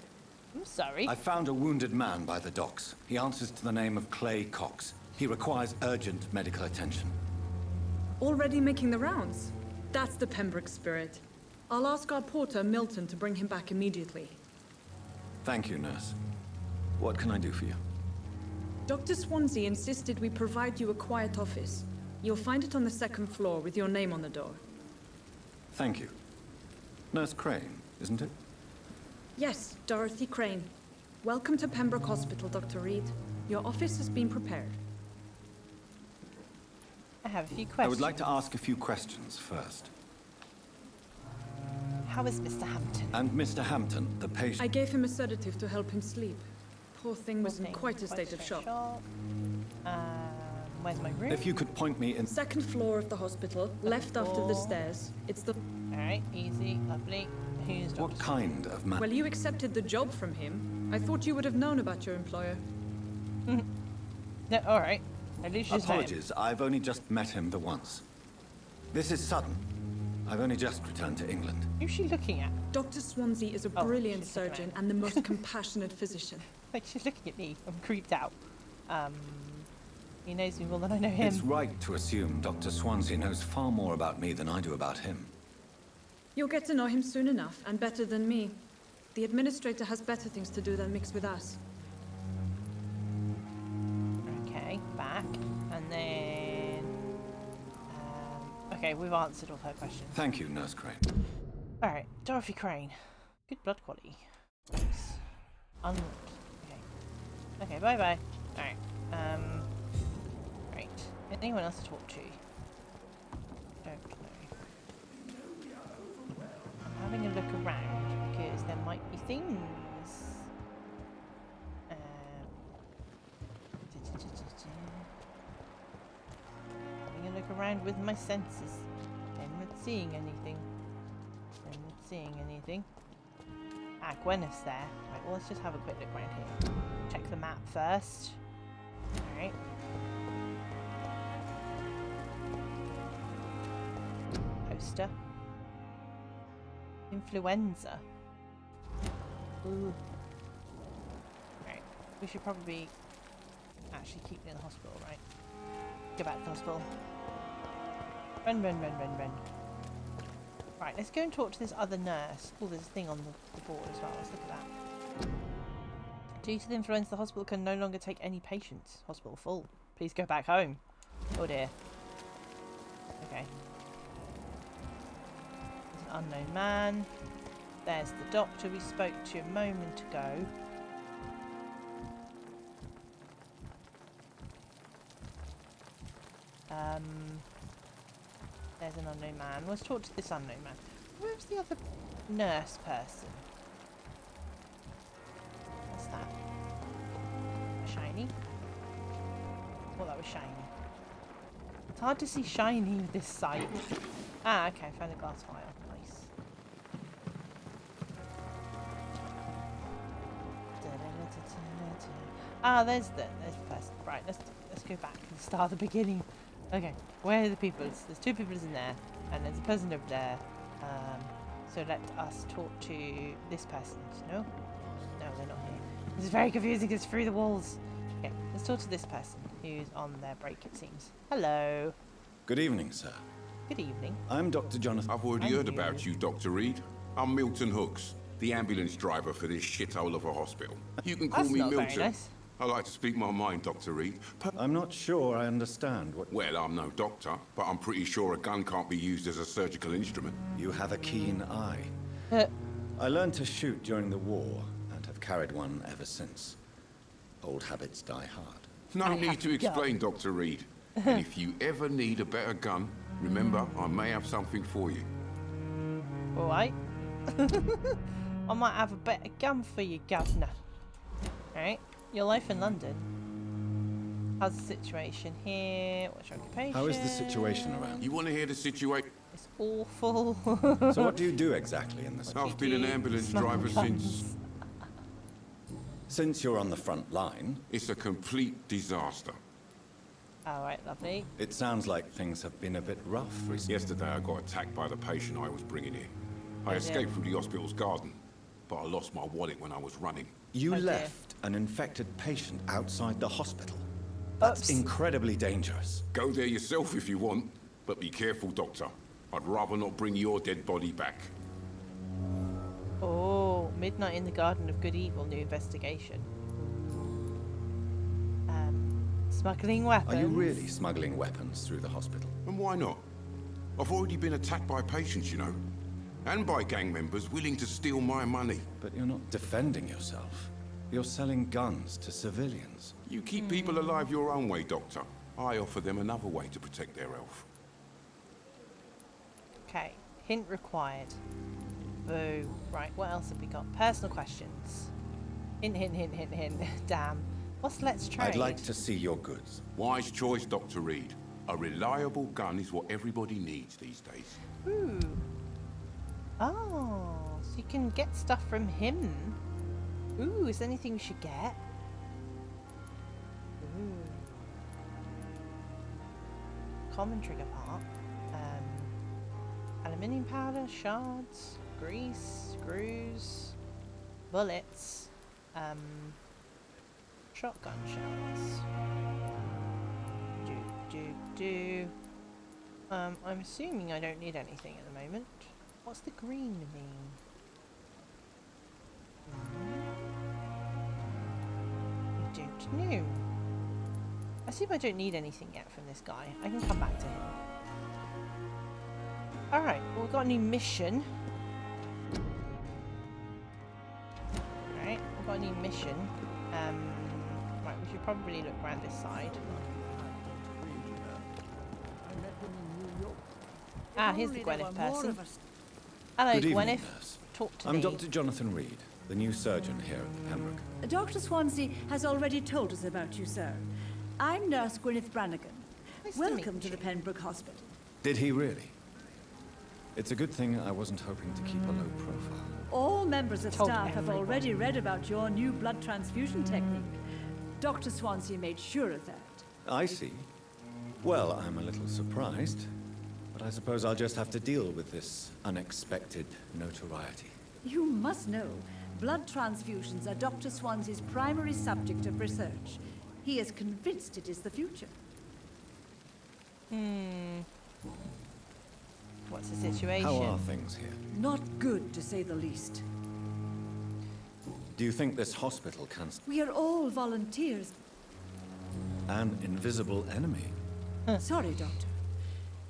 I'm sorry. I found a wounded man by the docks. He answers to the name of Clay Cox. He requires urgent medical attention. Already making the rounds? That's the Pembroke spirit. I'll ask our porter, Milton, to bring him back immediately. Thank you, nurse. What can I do for you? Dr. Swansea insisted we provide you a quiet office. You'll find it on the second floor with your name on the door. Thank you. Nurse Crane, isn't it? Yes, Dorothy Crane. Welcome to Pembroke Hospital, Dr. Reed. Your office has been prepared. I have a few questions. I would like to ask a few questions first. How is Mr. Hampton? And Mr. Hampton, the patient... I gave him a sedative to help him sleep. Poor thing was in quite a state of shock. Where's my room? If you could point me in... Second floor of the hospital, left after the stairs. It's the... Alright, easy, lovely. Who's Dr. What kind of man... Well, you accepted the job from him. I thought you would have known about your employer. No, alright. At least you know him. Apologies, I've only just met him the once. This is sudden. I've only just returned to England. Who's she looking at? Dr. Swansea is a brilliant surgeon and the most compassionate physician. Like, she's looking at me. I'm creeped out. He knows me more than I know him. It's right to assume Dr. Swansea knows far more about me than I do about him. You'll get to know him soon enough, and better than me. The administrator has better things to do than mix with us. Okay, back. And then... okay, we've answered all her questions. Thank you, Nurse Crane. Alright, Dorothy Crane. Good blood quality. Nice. Unlocked. Okay. Okay, bye-bye. Alright. Right. Anyone else to talk to? Don't know. I'm having a look around because there might be things. Having a look around with my senses. I'm not seeing anything. I'm not seeing anything. Ah, Gwyneth's there. Right, well, let's just have a quick look around here. Check the map first. Alright. Poster. Influenza. Ooh. Right. We should probably actually keep it in the hospital, right? Go back to the hospital. Run. Right, let's go and talk to this other nurse. Oh, there's a thing on the board as well. Let's look at that. Due to the influenza, the hospital can no longer take any patients. Hospital full. Please go back home. Oh dear. Okay. There's an unknown man. There's the doctor we spoke to a moment ago. There's an unknown man. Let's talk to this unknown man. Where's the other nurse person? What's that? Shiny? Oh, that was shiny. It's hard to see shiny with this sight. Ah, okay, found a glass vial. Nice. Ah, there's the person. Right, let's go back and start at the beginning. Okay, where are the people? There's two people in there, and there's a person over there. So let us talk to this person. No? No, they're not here. This is very confusing. It's through the walls. Okay, let's talk to this person who's on their break, it seems. Hello. Good evening, sir. Good evening. I'm Dr. Jonathan. I've already heard about you, Dr. Reed. I'm Milton Hooks, the ambulance driver for this shithole of a hospital. You can call me That's not Milton. very nice. I like to speak my mind, Dr. Reed. I'm not sure I understand what... Well, I'm no doctor, but I'm pretty sure a gun can't be used as a surgical instrument. You have a keen eye. I learned to shoot during the war, and have carried one ever since. Old habits die hard. No need to explain, Dr. Reed. And if you ever need a better gun, remember, I may have something for you. Alright. I might have a better gun for you, governor. Alright. Your life in London. How's the situation here? What's your occupation? How is the situation around? You want to hear the situation? It's awful. So what do you do exactly in this? I've been an ambulance driver since... Since you're on the front line. It's a complete disaster. Alright, lovely. It sounds like things have been a bit rough recently. Yesterday I got attacked by the patient I was bringing in. I escaped from the hospital's garden, but I lost my wallet when I was running. You left an infected patient outside the hospital. That's incredibly dangerous. Go there yourself if you want, but be careful, Doctor. I'd rather not bring your dead body back. Oh, Midnight in the Garden of Good Evil, new investigation. Smuggling weapons. Are you really smuggling weapons through the hospital? And why not? I've already been attacked by patients, you know. And by gang members willing to steal my money. But you're not defending yourself. You're selling guns to civilians. You keep people alive your own way, Doctor. I offer them another way to protect their health. Okay, hint required. Boo. Right, what else have we got? Personal questions. Hint, hint, hint, hint, hint. Damn. What's let's trade? I'd like to see your goods. Wise choice, Dr. Reed. A reliable gun is what everybody needs these days. Ooh. Oh, so you can get stuff from him. Ooh, is there anything we should get? Ooh. Common trigger part. Aluminium powder, shards, grease, screws, bullets, shotgun shells. I'm assuming I don't need anything at the moment. What's the green mean? I don't know. I assume I don't need anything yet from this guy. I can come back to him. Alright, well, we've got a new mission. Alright, we've got a new mission. Right, we should probably look around this side. Ah, here's the Gwyneth person. Hello, Good evening, Gwyneth. nurse. Talk to I'm me. Dr. Jonathan Reed, the new surgeon here at Pembroke. Dr. Swansea has already told us about you, sir. I'm Nurse Gwyneth Brannigan. Welcome to the Pembroke Hospital. Did he really? It's a good thing I wasn't hoping to keep a low profile. All members of Told staff have everyone. already read about your new blood transfusion technique. Dr. Swansea made sure of that. I see. Well, I'm a little surprised, but I suppose I'll just have to deal with this unexpected notoriety. You must know, blood transfusions are Dr. Swansea's primary subject of research. He is convinced it is the future. What's the situation? How are things here? Not good, to say the least. Do you think this hospital can... We are all volunteers. An invisible enemy? Sorry, Doctor.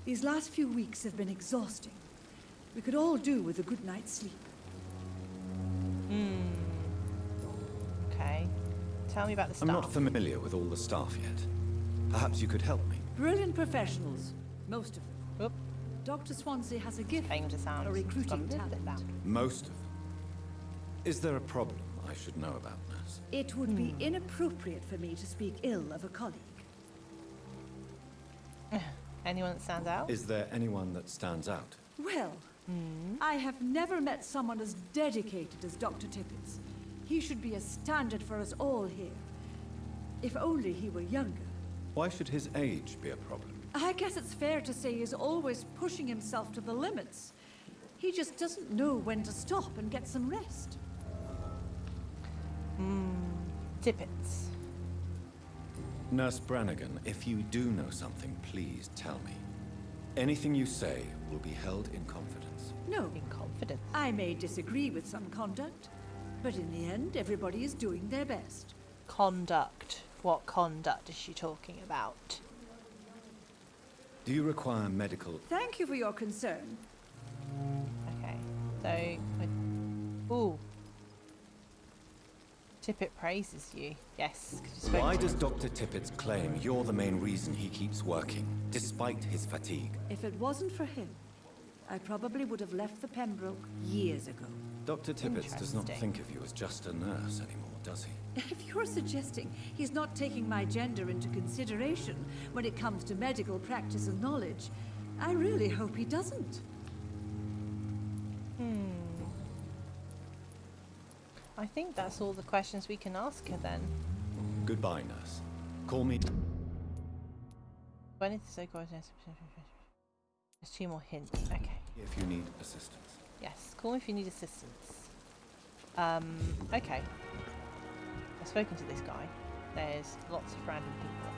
These last few weeks have been exhausting. We could all do with a good night's sleep. Okay. Tell me about the staff. I'm not familiar with all the staff yet. Perhaps you could help me. Brilliant professionals, most of them. Oop. Dr. Swansea has a gift Paying to sound. for recruiting talent. Most of them. Is there a problem I should know about, nurse? It would be inappropriate for me to speak ill of a colleague. Anyone that stands out? Is there anyone that stands out? Well, I have never met someone as dedicated as Dr. Tippett. He should be a standard for us all here. If only he were younger. Why should his age be a problem? I guess it's fair to say he's always pushing himself to the limits. He just doesn't know when to stop and get some rest. Tippets. Nurse Brannigan, if you do know something, please tell me. Anything you say will be held in confidence. No. In confidence. I may disagree with some conduct, but in the end, everybody is doing their best. Conduct. What conduct is she talking about? Do you require medical... Thank you for your concern. Okay, so... Ooh. Tippett praises you. Yes. 'Cause you spoke Why to does him. Dr. Tippett's claim you're the main reason he keeps working, despite his fatigue? If it wasn't for him, I probably would have left the Pembroke years ago. Dr. Tippett does not Interesting. think of you as just a nurse anymore, does he? If you're suggesting he's not taking my gender into consideration when it comes to medical practice and knowledge, I really hope he doesn't. I think that's all the questions we can ask her then. Goodbye, nurse. Call me... When is the so called... There's 2 more hints. Okay. if you need assistance. Yes, call me if you need assistance. Okay. I've spoken to this guy. There's lots of random people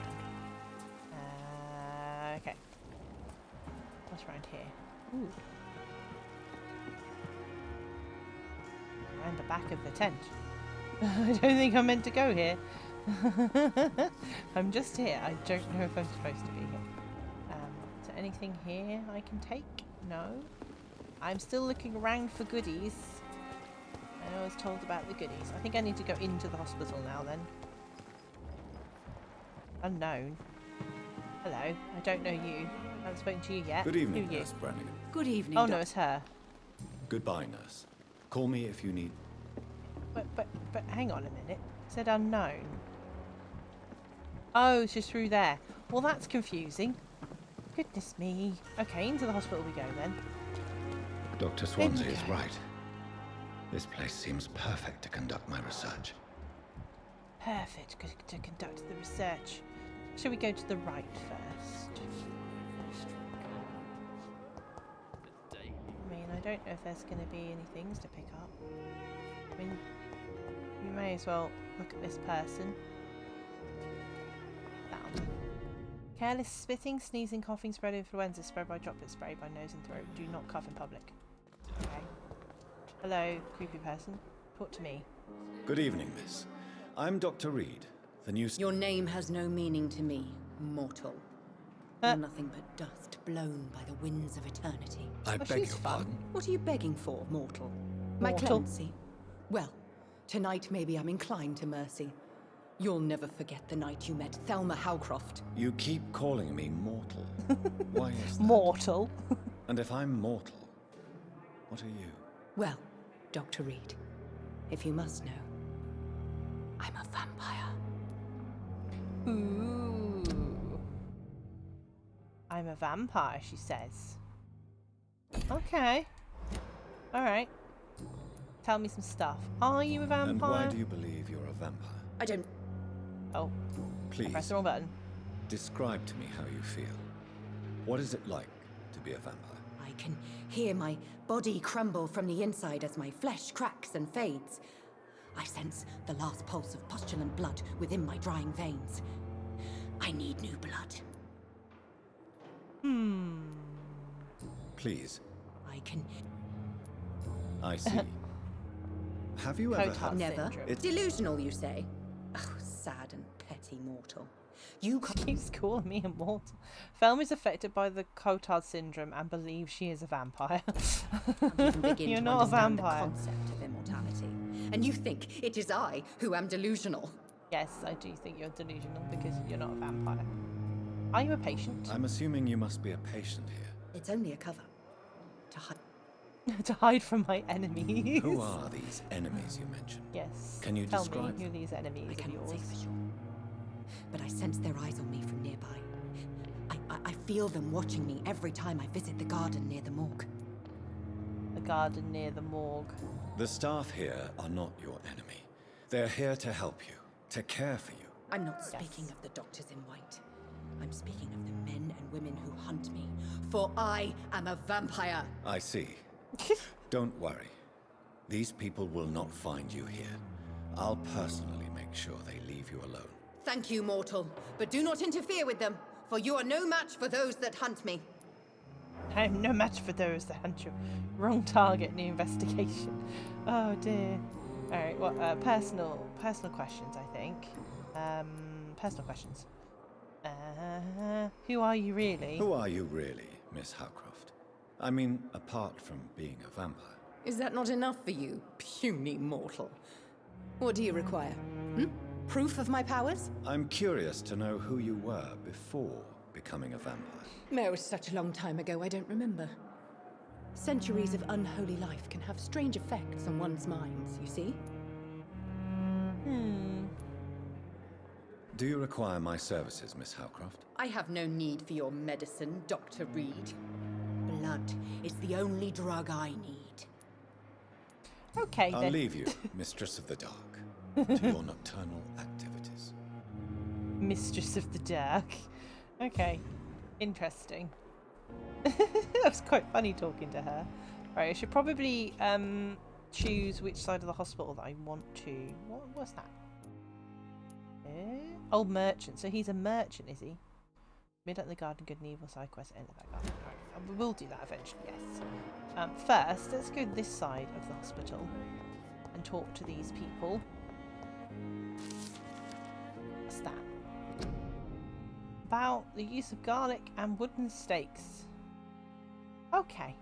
around. Okay. What's around here? Ooh. Around the back of the tent. I don't think I'm meant to go here. I'm just here. I don't know if I'm supposed to be here. Is there anything here I can take? No. I'm still looking around for goodies. I was told about the goodies. I think I need to go into the hospital now then. Unknown. Hello. I don't know you. I haven't spoken to you yet. Good evening, Who are you? Nurse Brannigan. Good evening, Oh no, it's her. Goodbye, nurse. Call me if you need... But hang on a minute. It said unknown. Oh, she's through there. Well, that's confusing. Goodness me. Okay, into the hospital we go then. Dr. Swansea is right. This place seems perfect to conduct my research. Perfect to conduct the research. Shall we go to the right first? I mean, I don't know if there's going to be any things to pick up. I mean, you may as well look at this person. Found. Careless spitting, sneezing, coughing, spread influenza, spread by droplet spray by nose and throat. Do not cough in public. Okay. Hello, creepy person. Talk to me. Good evening, miss. I'm Dr. Reed, the new... Your name has no meaning to me, mortal. You're nothing but dust blown by the winds of eternity. I beg your pardon. What are you begging for, mortal? My Mortal? clemency? Well, tonight maybe I'm inclined to mercy. You'll never forget the night you met Thelma Howcroft. You keep calling me mortal. Why is that? Mortal? And if I'm mortal, what are you? Well, Dr. Reed, if you must know, I'm a vampire. Ooh. I'm a vampire, she says. Okay. Alright. Tell me some stuff. Are you a vampire? And why do you believe you're a vampire? I don't... Oh. Please. I pressed the wrong button. Describe to me how you feel. What is it like to be a vampire? I can hear my body crumble from the inside as my flesh cracks and fades. I sense the last pulse of postulant blood within my drying veins. I need new blood. Please. I can... I see. Have you ever had... Never. It's... Delusional, you say? Oh, sad and petty mortal. You She keeps calling me immortal. Thelma is affected by the Cotard syndrome and believes she is a vampire. You're not a vampire. The concept of immortality. And you think it is I who am delusional? Yes, I do think you're delusional because you're not a vampire. Are you a patient? I'm assuming you must be a patient here. It's only a cover. To hide. To hide from my enemies. Who are these enemies you mentioned? Yes. Can you Tell describe me who these enemies I of cannot say yours. for sure. But I sense their eyes on me from nearby. I feel them watching me every time I visit the garden near the morgue. The garden near the morgue. The staff here are not your enemy. They're here to help you, to care for you. I'm not speaking of the doctors in white. I'm speaking of the men and women who hunt me. For I am a vampire. I see. Don't worry. These people will not find you here. I'll personally make sure they leave you alone. Thank you, mortal. But do not interfere with them, for you are no match for those that hunt me. I am no match for those that hunt you. Wrong target in the investigation. Oh dear. All right. What? Personal questions, I think. Personal questions. Who are you really? Who are you really, Miss Howcroft? I mean, apart from being a vampire. Is that not enough for you, puny mortal? What do you require? Proof of my powers? I'm curious to know who you were before becoming a vampire. No, it was such a long time ago, I don't remember. Centuries of unholy life can have strange effects on one's minds, you see? Do you require my services, Miss Howcroft? I have no need for your medicine, Dr. Reed. Blood is the only drug I need. Okay, I'll then. leave you, Mistress of the Dark, to your nocturnal activities. Mistress of the Dark. Okay. Interesting. That was quite funny talking to her. Right, I should probably choose which side of the hospital that I want to. What's that? Old merchant. So he's a merchant, is he? Mid at the garden, good and evil side quest, enter that garden. Right. We'll do that eventually, yes. First, let's go this side of the hospital and talk to these people. What's that? About the use of garlic and wooden stakes. Okay.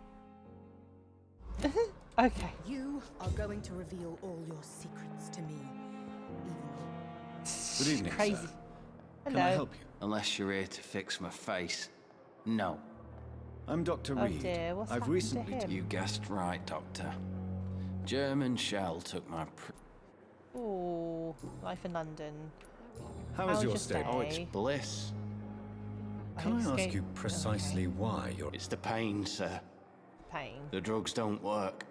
Okay. You are going to reveal all your secrets to me. Good evening, Crazy. sir. Hello. Can I help you? Unless you're here to fix my face. No. I'm Dr. Oh Reed. dear, what's I've happened recently... to him? You guessed right, Doctor. German shell took my... Oh, life in London. How is your stay? Oh, it's bliss. Can I ask you precisely why you're... It's the pain, sir. Pain. The drugs don't work.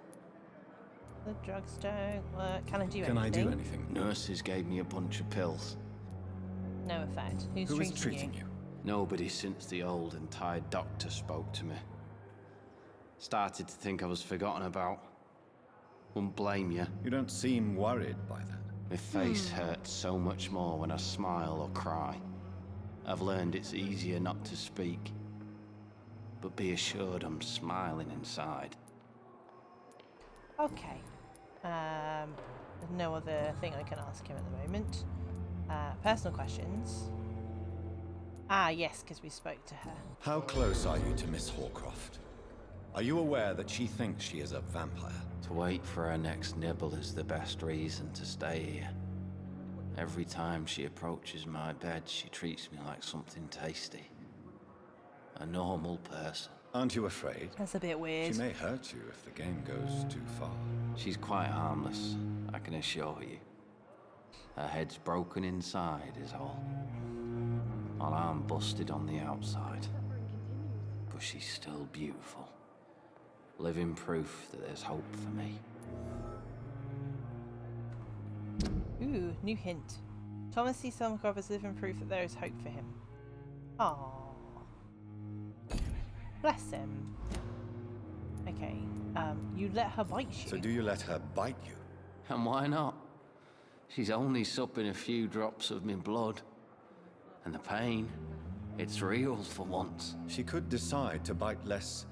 The drugs don't work. Can I do anything? Can I do anything? Nurses gave me a bunch of pills. No effect. Who's Who is treating treating you? Nobody since the old and tired doctor spoke to me. Started to think I was forgotten about. Wouldn't blame you. You don't seem worried by that. My face hurts so much more when I smile or cry. I've learned it's easier not to speak. But be assured I'm smiling inside. Okay. There's no other thing I can ask him at the moment. Personal questions. Ah, yes, because we spoke to her. How close are you to Miss Hawcroft? Are you aware that she thinks she is a vampire? To wait for her next nibble is the best reason to stay here. Every time she approaches my bed, she treats me like something tasty. A normal person. Aren't you afraid? That's a bit weird. She may hurt you if the game goes too far. She's quite harmless, I can assure you. Her head's broken inside is all. While I'm busted on the outside. But she's still beautiful. Living proof that there's hope for me. Ooh, new hint. Thomas sees Selmakov as living proof that there is hope for him. Aww. Bless him. Okay, you let her bite you. So do you let her bite you? And why not? She's only supping a few drops of my blood. And the pain, it's real for once. She could decide to bite less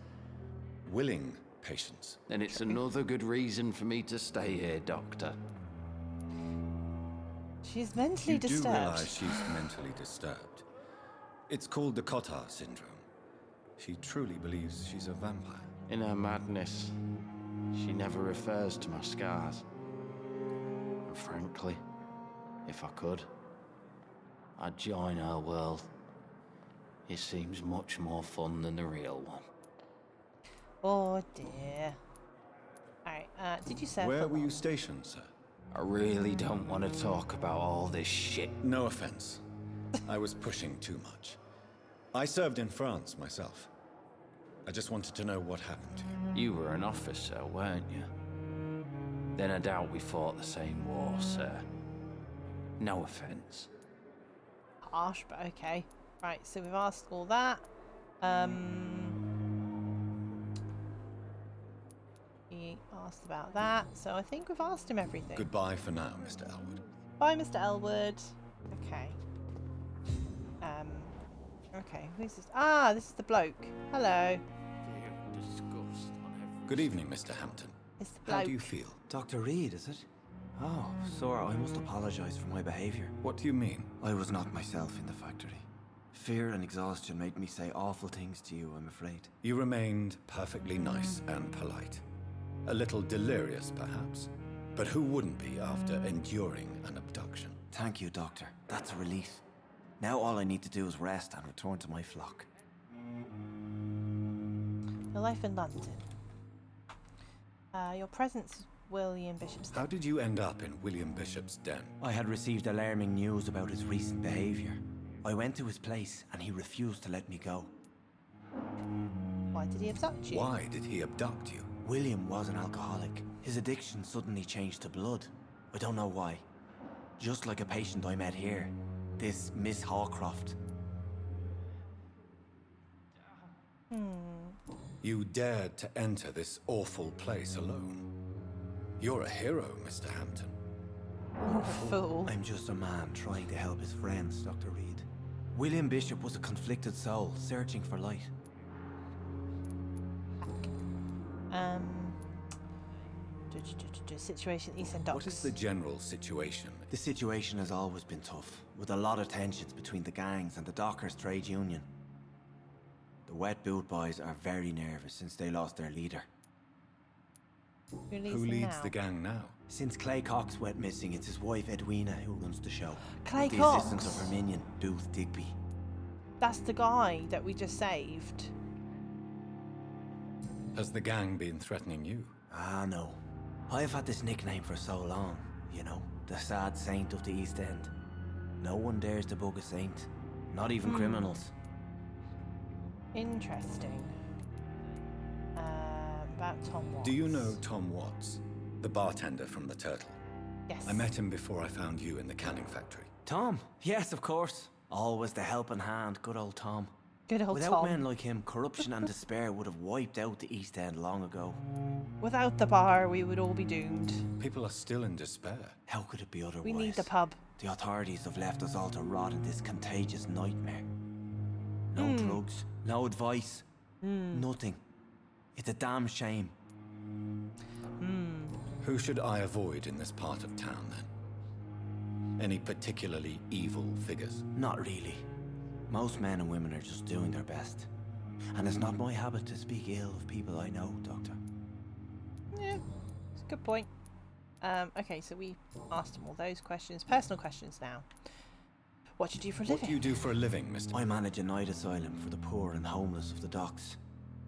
willing patients. Then it's another good reason for me to stay here, Doctor. She's mentally disturbed. You do realize she's mentally disturbed. It's called the Cotard syndrome. She truly believes she's a vampire. In her madness, she never refers to my scars. And frankly, if I could, I'd join her world. It seems much more fun than the real one. Oh dear. Alright, did you say... Where were you stationed, sir? I really don't want to talk about all this shit. No offense. I was pushing too much. I served in France myself. I just wanted to know what happened to you. You were an officer, weren't you? Then I doubt we fought the same war, sir. No offense. Harsh, but okay. Right, so we've asked all that. He asked about that, so I think we've asked him everything. Goodbye for now, Mr. Elwood. Bye, Mr. Elwood. Okay. Okay, who's this? Ah, this is the bloke. Hello. Good evening, Mr. Hampton. It's the bloke. How do you feel? Dr. Reed, is it? Oh, sir, I must apologize for my behavior. What do you mean? I was not myself in the factory. Fear and exhaustion made me say awful things to you, I'm afraid. You remained perfectly nice and polite. A little delirious, perhaps. But who wouldn't be after enduring an abduction? Thank you, Doctor. That's a relief. Now all I need to do is rest and return to my flock. Your life in London. Your presence, William Bishop's den. How did you end up in William Bishop's den? I had received alarming news about his recent behavior. I went to his place and he refused to let me go. Why did he abduct you? Why did he abduct you? William was an alcoholic. His addiction suddenly changed to blood. I don't know why. Just like a patient I met here. This Miss Hawcroft. You dared to enter this awful place alone. You're a hero, Mr. Hampton. Fool. I'm just a man trying to help his friends, Dr. Reed. William Bishop was a conflicted soul, searching for light. Situation East End Docks. What is the general situation? The situation has always been tough, with a lot of tensions between the gangs and the Dockers Trade Union. The Wet Boot Boys are very nervous since they lost their leader. Who leads the gang now? Since Clay Cox went missing, it's his wife Edwina who runs the show. Clay with Cox? the assistance of her minion, Booth Digby. That's the guy that we just saved. Has the gang been threatening you? Ah, no. I've had this nickname for so long, you know, the sad saint of the East End. No one dares to bug a saint, not even criminals. Interesting. About Tom Watts. Do you know Tom Watts, the bartender from the Turtle? Yes. I met him before I found you in the canning factory. Tom? Yes, of course. Always the helping hand, good old Tom. Good old Without Tom. men like him, corruption and despair would have wiped out the East End long ago. Without the bar, we would all be doomed. People are still in despair. How could it be otherwise? We need the pub. The authorities have left us all to rot in this contagious nightmare. No drugs, no advice, nothing. It's a damn shame. Who should I avoid in this part of town, then? Any particularly evil figures? Not really. Most men and women are just doing their best. And it's not my habit to speak ill of people I know, Doctor. Yeah, it's a good point. Okay, so we asked him all those questions. Personal questions now. What do you do for a living? What do you do for a living, Mr. I manage a night asylum for the poor and homeless of the docks.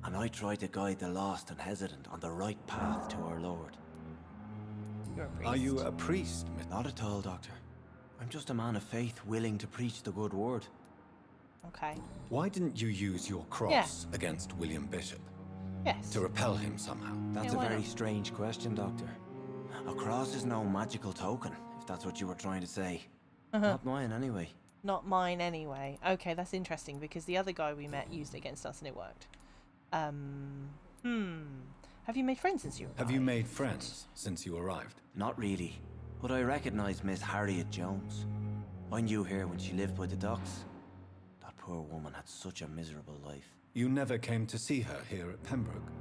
And I try to guide the lost and hesitant on the right path to our Lord. You're a priest. Are you a priest? Not at all, Doctor. I'm just a man of faith willing to preach the good word. Okay. Why didn't you use your cross against William Bishop? Yes. To repel him somehow? That's a very strange question, Doctor. A cross is no magical token, if that's what you were trying to say. Not mine, anyway. Not mine, anyway. Okay, that's interesting, because the other guy we met used it against us and it worked. Have you made friends since you arrived? Have you made friends since you arrived? Not really. But I recognize Miss Harriet Jones. I knew her when she lived by the docks. That poor woman had such a miserable life. You never came to see her here at Pembroke?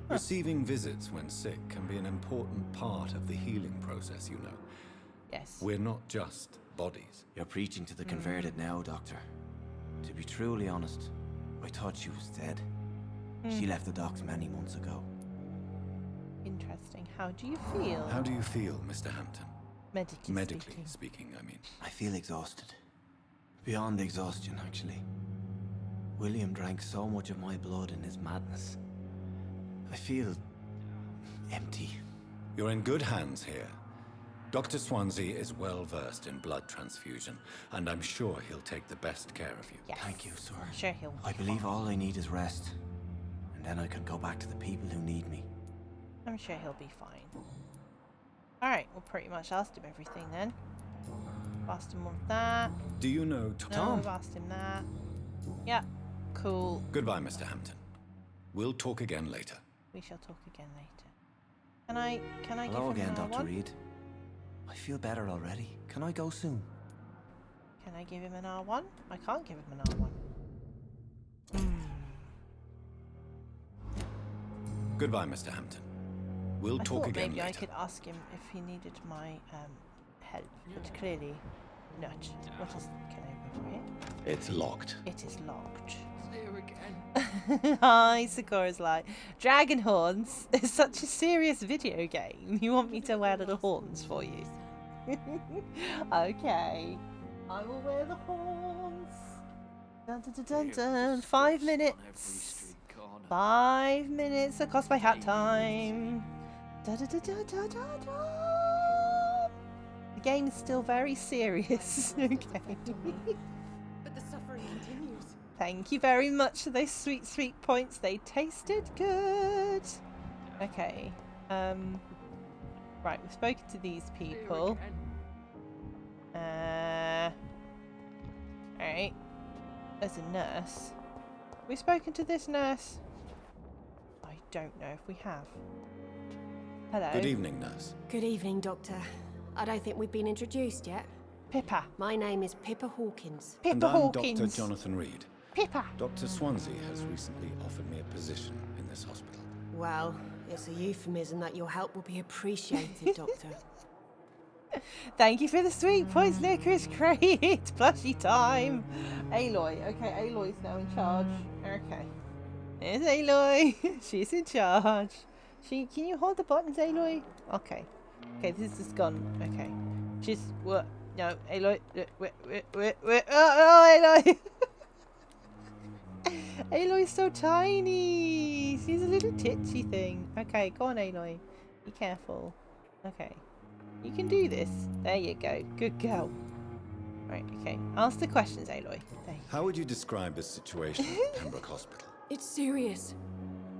Receiving visits when sick can be an important part of the healing process, you know. Yes. We're not just bodies. You're preaching to the converted now, Doctor. To be truly honest, I thought she was dead. She left the docks many months ago. Interesting. How do you feel? How do you feel, Mr. Hampton? Medically speaking, I mean. I feel exhausted. Beyond exhaustion, actually. William drank so much of my blood in his madness. I feel empty. You're in good hands here. Dr. Swansea is well versed in blood transfusion, and I'm sure he'll take the best care of you. Yes. Thank you, sir. Sure he'll. I believe all I need is rest. And then I can go back to the people who need me. I'm sure he'll be fine. Alright, we'll pretty much asked him everything then. Asked him of that. Do you know No, Tom? we've asked him that. Yeah, cool. Goodbye, Mr. Hampton. We'll talk again later. We shall talk again later. Can I Hello give him again, an Dr. R1? Reed. I feel better already. Can I go soon? Can I give him an R1? I can't give him an R1. Goodbye, Mr. Hampton. We'll I talk thought again maybe I later. could ask him if he needed my help, but clearly not. What is? Can I open it? It's locked. It is locked. Here again. Hi, Sakura's like, dragon horns is such a serious video game. You want me to wear little horns for you? Okay, I will wear the horns. Dun, dun, dun, dun, dun. 5 minutes. 5 minutes across my hat time. Da, da, da, da, da, da, da. The game is still very serious. Okay. But the suffering continues. Thank you very much for those sweet, sweet points. They tasted good. Okay. Right, we've spoken to these people. Alright. There's a nurse. Have we spoken to this nurse? I don't know if we have. Hello. Good evening, nurse. Good evening, Doctor. I don't think we've been introduced yet. Pippa. My name is Pippa Hawkins. And I'm Dr. Jonathan Reed. Pippa. Dr. Swansea has recently offered me a position in this hospital. Well, it's a euphemism that your help will be appreciated, Doctor. Thank you for the sweet points, Licorice. Great. Plushy time. Aloy. Okay, Aloy's now in charge. Okay. There's Aloy. She's in charge. Can you hold the buttons, Aloy? Okay. Okay, this is gone. Okay. She's what? No, Aloy. Oh, Aloy. Aloy's so tiny. She's a little titsy thing. Okay, go on, Aloy. Be careful. Okay. You can do this. There you go. Good girl. Right, okay. Ask the questions, Aloy. There you How would you describe the situation at Pembroke Hospital? It's serious.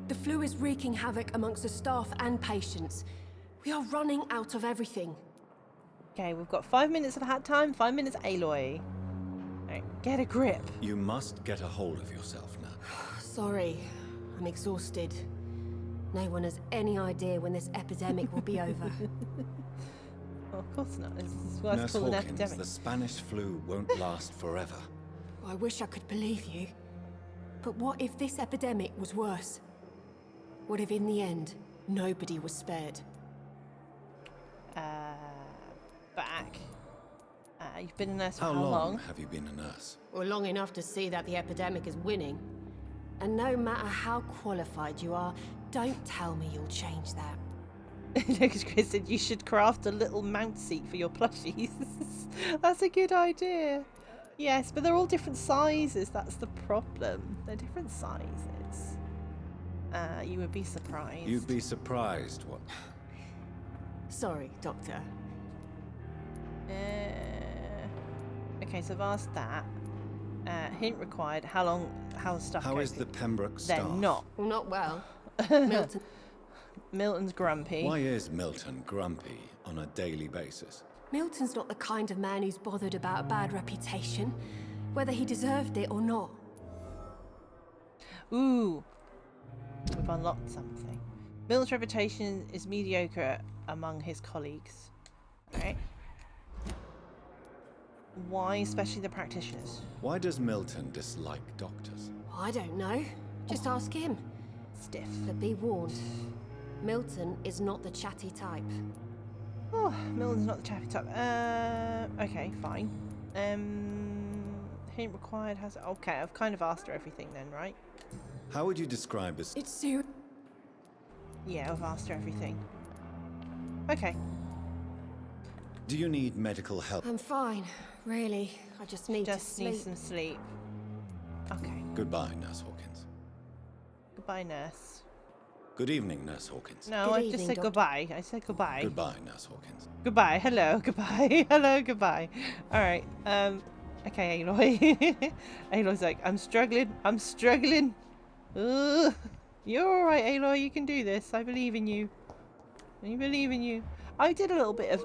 The flu is wreaking havoc amongst the staff and patients. We are running out of everything. Okay, we've got 5 minutes of hat time, 5 minutes Aloy. Right, get a grip. You must get a hold of yourself now. Sorry, I'm exhausted. No one has any idea when this epidemic will be over. Well, of course not. This is why it's Nurse called an Hawkins, epidemic. the Spanish flu won't last forever. I wish I could believe you. But what if this epidemic was worse? What if in the end, nobody was spared? Back. You've been a nurse for How how long have you been a nurse? Well, long enough to see that the epidemic is winning. And no matter how qualified you are, don't tell me you'll change that. Because Chris said you should craft a little mount seat for your plushies. That's a good idea. Yes, but they're all different sizes. That's the problem. They're different sizes. You would be surprised. You'd be surprised what? Sorry, Doctor. Okay, so I've asked that. Hint required. How's stuff How coping? is the Pembroke They're staff? not. Not well. Milton. Milton's grumpy. Why is Milton grumpy on a daily basis? Milton's not the kind of man who's bothered about a bad reputation, whether he deserved it or not. Ooh. We've unlocked something. Milton's reputation is mediocre among his colleagues. Right? Why, especially the practitioners? Why does Milton dislike doctors? I don't know. Just ask him. Stiff. But be warned. Milton is not the chatty type. Oh, Milton's not the chappy type. Okay, fine. Hint required has... Okay, I've kind of asked her everything then, right? How would you describe his... It's serious. Yeah, I've asked her everything. Okay. Do you need medical help? I'm fine, really. I just need to sleep. Need some sleep. Okay. Goodbye, Nurse Hawkins. Goodbye, nurse. Good evening, Nurse Hawkins. No, I just said goodbye. I said goodbye. Goodbye, Nurse Hawkins. Goodbye. Hello. Goodbye. Hello. Goodbye. All right. Okay, Aloy. Aloy's like, I'm struggling. I'm struggling. Ugh. You're all right, Aloy. You can do this. I believe in you. I believe in you. I did a little bit of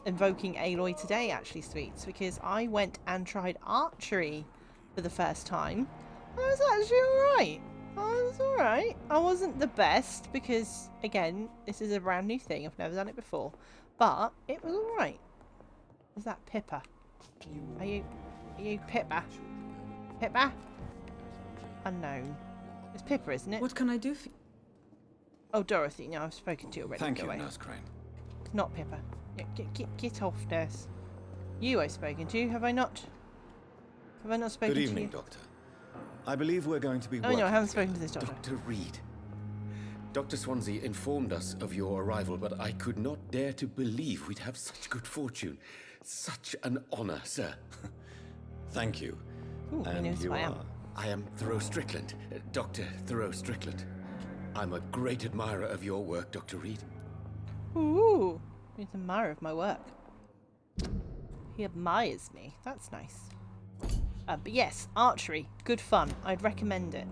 invoking Aloy today, actually, Sweets, because I went and tried archery for the first time. I was actually all right. I was all right. I wasn't the best because, again, this is a brand new thing. I've never done it before, but it was all right. Is that Pippa? Are you Pippa? Pippa? Unknown. It's Pippa, isn't it? What can I do for you? Oh, Dorothy, no, I've spoken to you already. Thank Go you, away. Nurse Crane. It's not Pippa. Yeah, get off, Nurse. You I've spoken to, have I not? Have I not spoken to you? Good evening, Doctor. I believe we're going to be Oh working no, I haven't together. spoken to this doctor. Dr. Reed. Dr. Swansea informed us of your arrival, but I could not dare to believe we'd have such good fortune. Such an honor, sir. Thank you. Ooh, he knows who I am. I am Thoreau Strickland, Dr. Thoreau Strickland. I'm a great admirer of your work, Dr. Reed. Ooh, he's an admirer of my work. He admires me. That's nice. But yes, archery, good fun. I'd recommend it.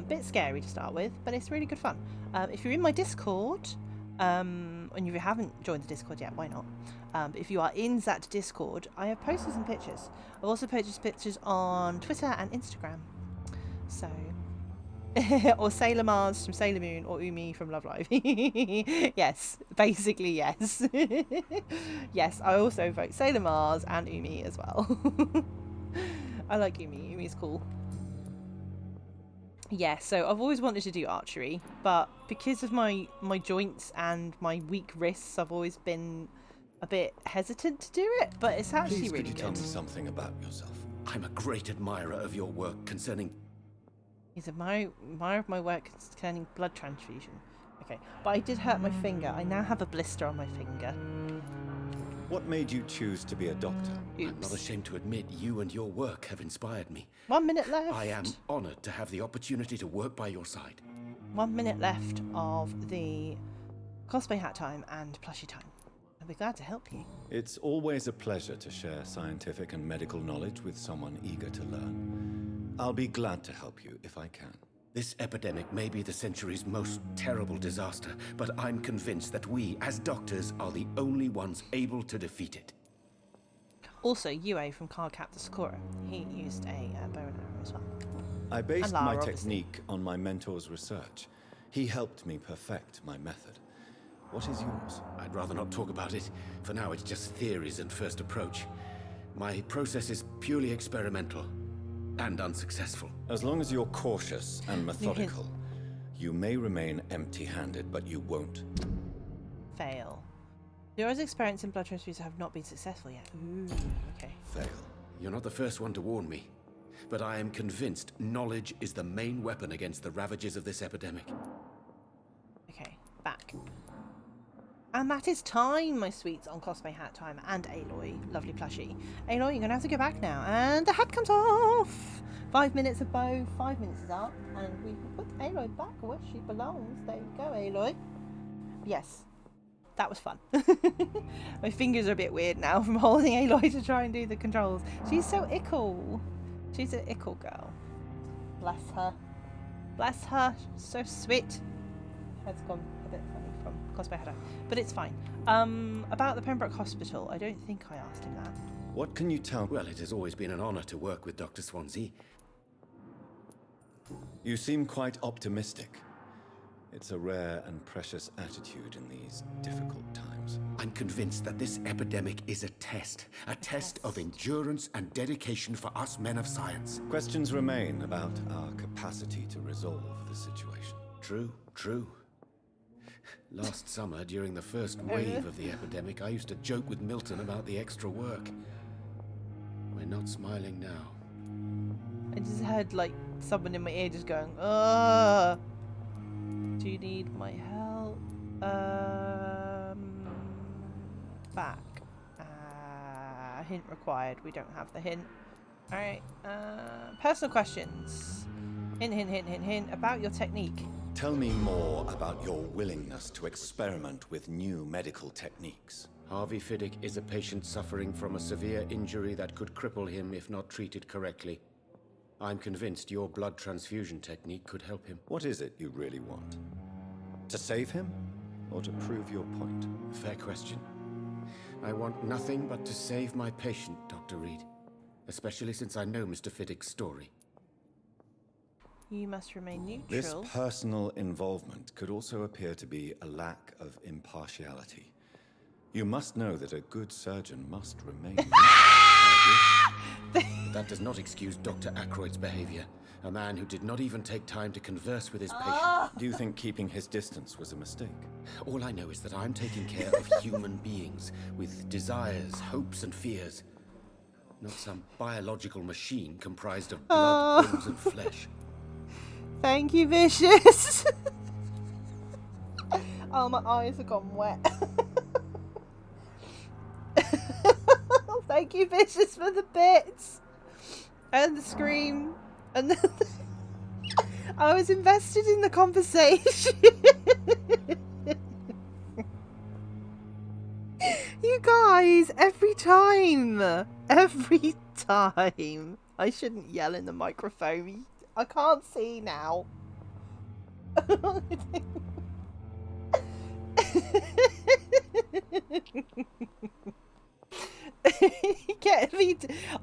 Bit scary to start with, but it's really good fun. If you're in my Discord, and if you haven't joined the Discord yet, why not? But if you are in that Discord, I have posted some pictures. I've also posted pictures on Twitter and Instagram. So, or Sailor Mars from Sailor Moon, or Umi from Love Live. Yes, basically yes. Yes, I also vote Sailor Mars and Umi as well. I like Umi. Umi's cool. Yeah, so I've always wanted to do archery, but because of my joints and my weak wrists, I've always been a bit hesitant to do it, but it's actually Please, really could you tell good. me something about yourself? I'm a great admirer of your work concerning... He's an admirer of my work concerning blood transfusion. Okay, but I did hurt my finger. I now have a blister on my finger. What made you choose to be a doctor? Oops. I'm not ashamed to admit you and your work have inspired me. 1 minute left. I am honored to have the opportunity to work by your side. 1 minute left of the cosplay hat time and plushie time. I'll be glad to help you. It's always a pleasure to share scientific and medical knowledge with someone eager to learn. I'll be glad to help you if I can. This epidemic may be the century's most terrible disaster, but I'm convinced that we, as doctors, are the only ones able to defeat it. Also, Yue from Cardcaptor Sakura. He used a bow and arrow as well. I based Lara, my obviously. technique on my mentor's research. He helped me perfect my method. What is yours? I'd rather not talk about it. For now, it's just theories and first approach. My process is purely experimental and unsuccessful. As long as you're cautious and methodical, you may remain empty-handed, but you won't. Fail. Zero's experience in blood transfusion have not been successful yet. Ooh, okay. Fail. You're not the first one to warn me, but I am convinced knowledge is the main weapon against the ravages of this epidemic. Okay, back. And that is time, my sweets, on Cosplay Hat Time and Aloy. Lovely plushie. Aloy, you're going to have to go back now. And the hat comes off! 5 minutes of bow, 5 minutes is up. And we put Aloy back where she belongs. There you go, Aloy. Yes, that was fun. My fingers are a bit weird now from holding Aloy to try and do the controls. She's so ickle. She's an ickle girl. Bless her. Bless her. So sweet. Head's gone a bit funny from Cosplay Hat Time. But it's fine. About the Pembroke Hospital, I don't think I asked him that. What can you tell? Well, it has always been an honor to work with Dr. Swansea. You seem quite optimistic. It's a rare and precious attitude in these difficult times. I'm convinced that this epidemic is a test of endurance and dedication for us men of science. Questions remain about our capacity to resolve the situation. True. Last summer, during the first wave of the epidemic, I used to joke with Milton about the extra work. We're not smiling now. I just heard like someone in my ear just going, "Ugh. Do you need my help?" Back. Hint required. We don't have the hint. Alright. Personal questions. Hint. About your technique. Tell me more about your willingness to experiment with new medical techniques. Harvey Fiddick is a patient suffering from a severe injury that could cripple him if not treated correctly. I'm convinced your blood transfusion technique could help him. What is it you really want? To save him? Or to prove your point? Fair question. I want nothing but to save my patient, Dr. Reed. Especially since I know Mr. Fiddick's story. You must remain neutral. This personal involvement could also appear to be a lack of impartiality. You must know that a good surgeon must remain neutral. That does not excuse Dr. Aykroyd's behavior. A man who did not even take time to converse with his patient. Do you think keeping his distance was a mistake? All I know is that I'm taking care of human beings with desires, hopes, and fears. Not some biological machine comprised of blood, bones, and flesh. Thank you, Vicious. Oh, my eyes have gone wet. Thank you, Vicious, for the bits. And the scream. And the I was invested in the conversation. You guys, every time. I shouldn't yell in the microphone. I can't see now.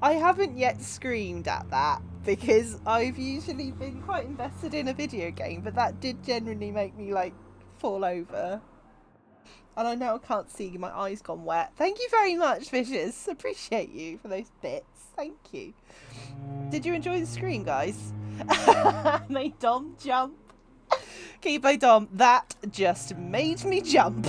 I haven't yet screamed at that because I've usually been quite invested in a video game, but that did genuinely make me like fall over. And I now can't see, my eyes gone wet. Thank you very much, Vicious. Appreciate you for those bits. Thank you. Did you enjoy the scream, guys? Made Dom jump. Keepo Dom, that just made me jump.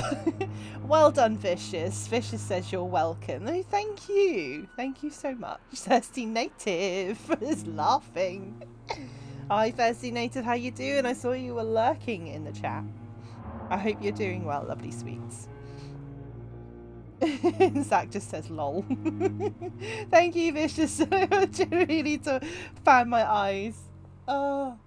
Well done, Vicious. Vicious says you're welcome. Oh, thank you. Thank you so much. Thirsty Native is laughing. Hi, Thirsty Native, how you doing? I saw you were lurking in the chat. I hope you're doing well, lovely sweets. Zach just says lol. Thank you, Vicious. I really need to fan my eyes. Oh.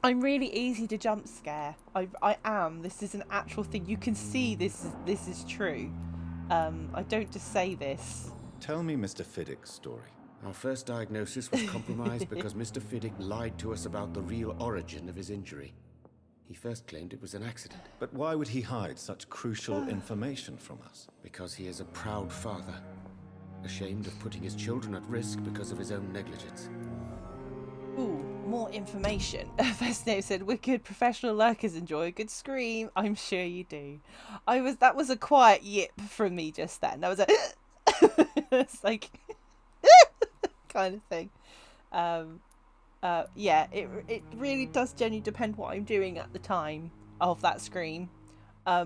I'm really easy to jump scare. I am. This is an actual thing. You can see this is true. I don't just say this. Tell me Mr. Fiddick's story. Our first diagnosis was compromised because Mr. Fiddick lied to us about the real origin of his injury. He first claimed it was an accident. But why would he hide such crucial information from us? Because he is a proud father, ashamed of putting his children at risk because of his own negligence. Ooh, more information. First Name said, wicked professional lurkers enjoy a good scream. I'm sure you do. That was a quiet yip from me just then. That was a it's like kind of thing. Yeah, it really does genuinely depend what I'm doing at the time of that scream.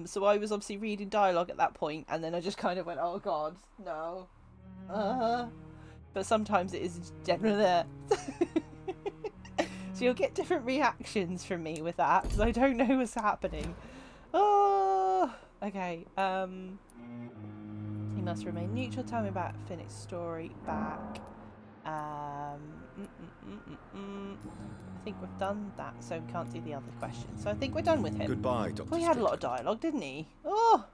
So I was obviously reading dialogue at that point, and then I just kind of went, oh god, no. But sometimes it is generally so you'll get different reactions from me with that, because I don't know what's happening. Oh, okay. He must remain neutral. Tell me about Finnick's story back. I think we've done that, so we can't do the other question. So I think we're done with him. Goodbye, Dr. Well, he had a lot of dialogue, didn't he? Oh,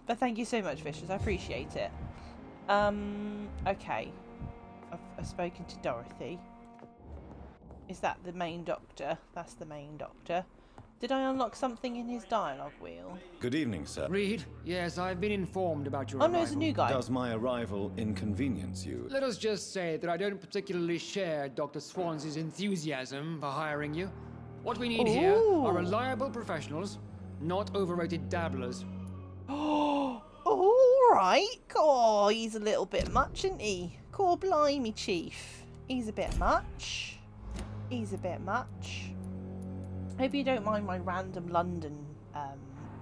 but thank you so much, Vicious. I appreciate it. Okay. I've spoken to Dorothy. Is that the main doctor? That's the main doctor. Did I unlock something in his dialogue wheel? Good evening, sir. Reed, yes, I've been informed about your Oh, arrival. no, it's a new guy. Does my arrival inconvenience you? Let us just say that I don't particularly share Dr. Swans's enthusiasm for hiring you. What we need here are reliable professionals, not overrated dabblers. Oh, all right. Oh, he's a little bit much, isn't he? Core blimey, Chief. He's a bit much. He's a bit much. Hope you don't mind my random London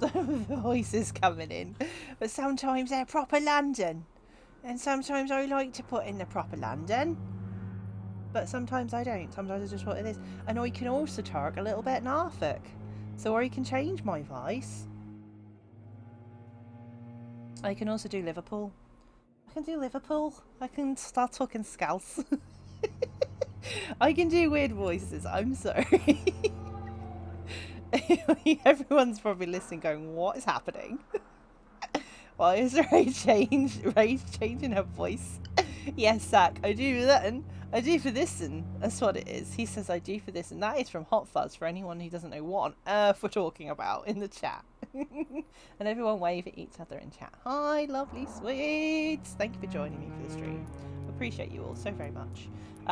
voices coming in. But sometimes they're proper London. And sometimes I like to put in the proper London. But sometimes I don't. Sometimes I just what it is. And I can also talk a little bit Norfolk. So I can change my voice. I can also do Liverpool. I can do Liverpool. I can start talking Scouse. I can do weird voices. I'm sorry. Everyone's probably listening going, what is happening? Why is Raye changing her voice? Yes, Zach, I do that and I do for this and that's what it is. He says I do for this and that is from Hot Fuzz for anyone who doesn't know what on earth we're talking about in the chat. And everyone wave at each other in chat. Hi, lovely sweets. Thank you for joining me for the stream. Appreciate you all so very much.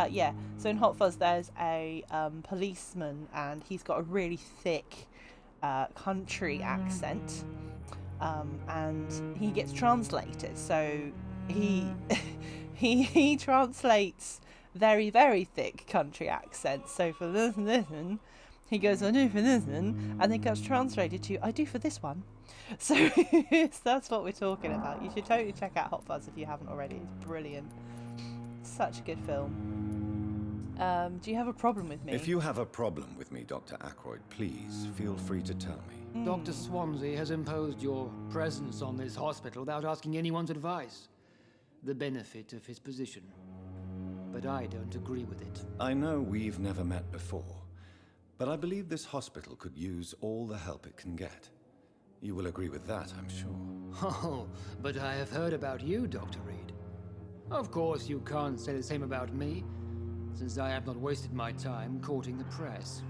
Yeah, so in Hot Fuzz there's a policeman and he's got a really thick country accent and he gets translated. So he translates very, very thick country accent. So for this, he goes, I do for this, and then gets translated to, I do for this one. So that's what we're talking about. You should totally check out Hot Fuzz if you haven't already. It's brilliant. Such a good film. Do you have a problem with me? If you have a problem with me, Dr. Ackroyd, please feel free to tell me. Dr. Swansea has imposed your presence on this hospital without asking anyone's advice. The benefit of his position. But I don't agree with it. I know we've never met before, but I believe this hospital could use all the help it can get. You will agree with that, I'm sure. Oh, but I have heard about you, Dr. Reed. Of course, you can't say the same about me, since I have not wasted my time courting the press.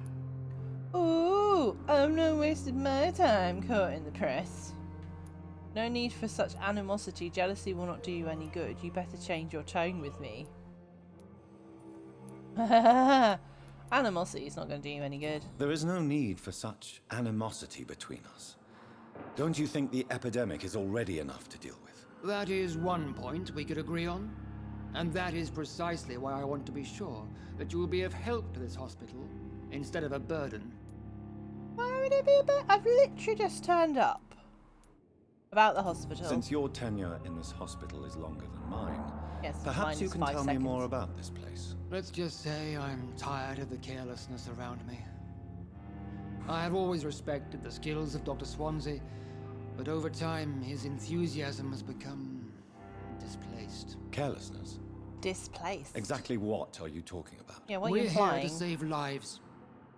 Ooh, I've not wasted my time courting the press. No need for such animosity. Jealousy will not do you any good. You better change your tone with me. Animosity is not going to do you any good. There is no need for such animosity between us. Don't you think the epidemic is already enough to deal with? That is one point we could agree on. And that is precisely why I want to be sure that you will be of help to this hospital instead of a burden. Why would it be a burden? I've literally just turned up. About the hospital. Since your tenure in this hospital is longer than mine, yes, perhaps you can tell me more about this place. Let's just say I'm tired of the carelessness around me. I have always respected the skills of Dr. Swansea, but over time his enthusiasm has become displaced. Carelessness? Displaced? Exactly what are you talking about? Yeah, what We're are you implying? here to save lives.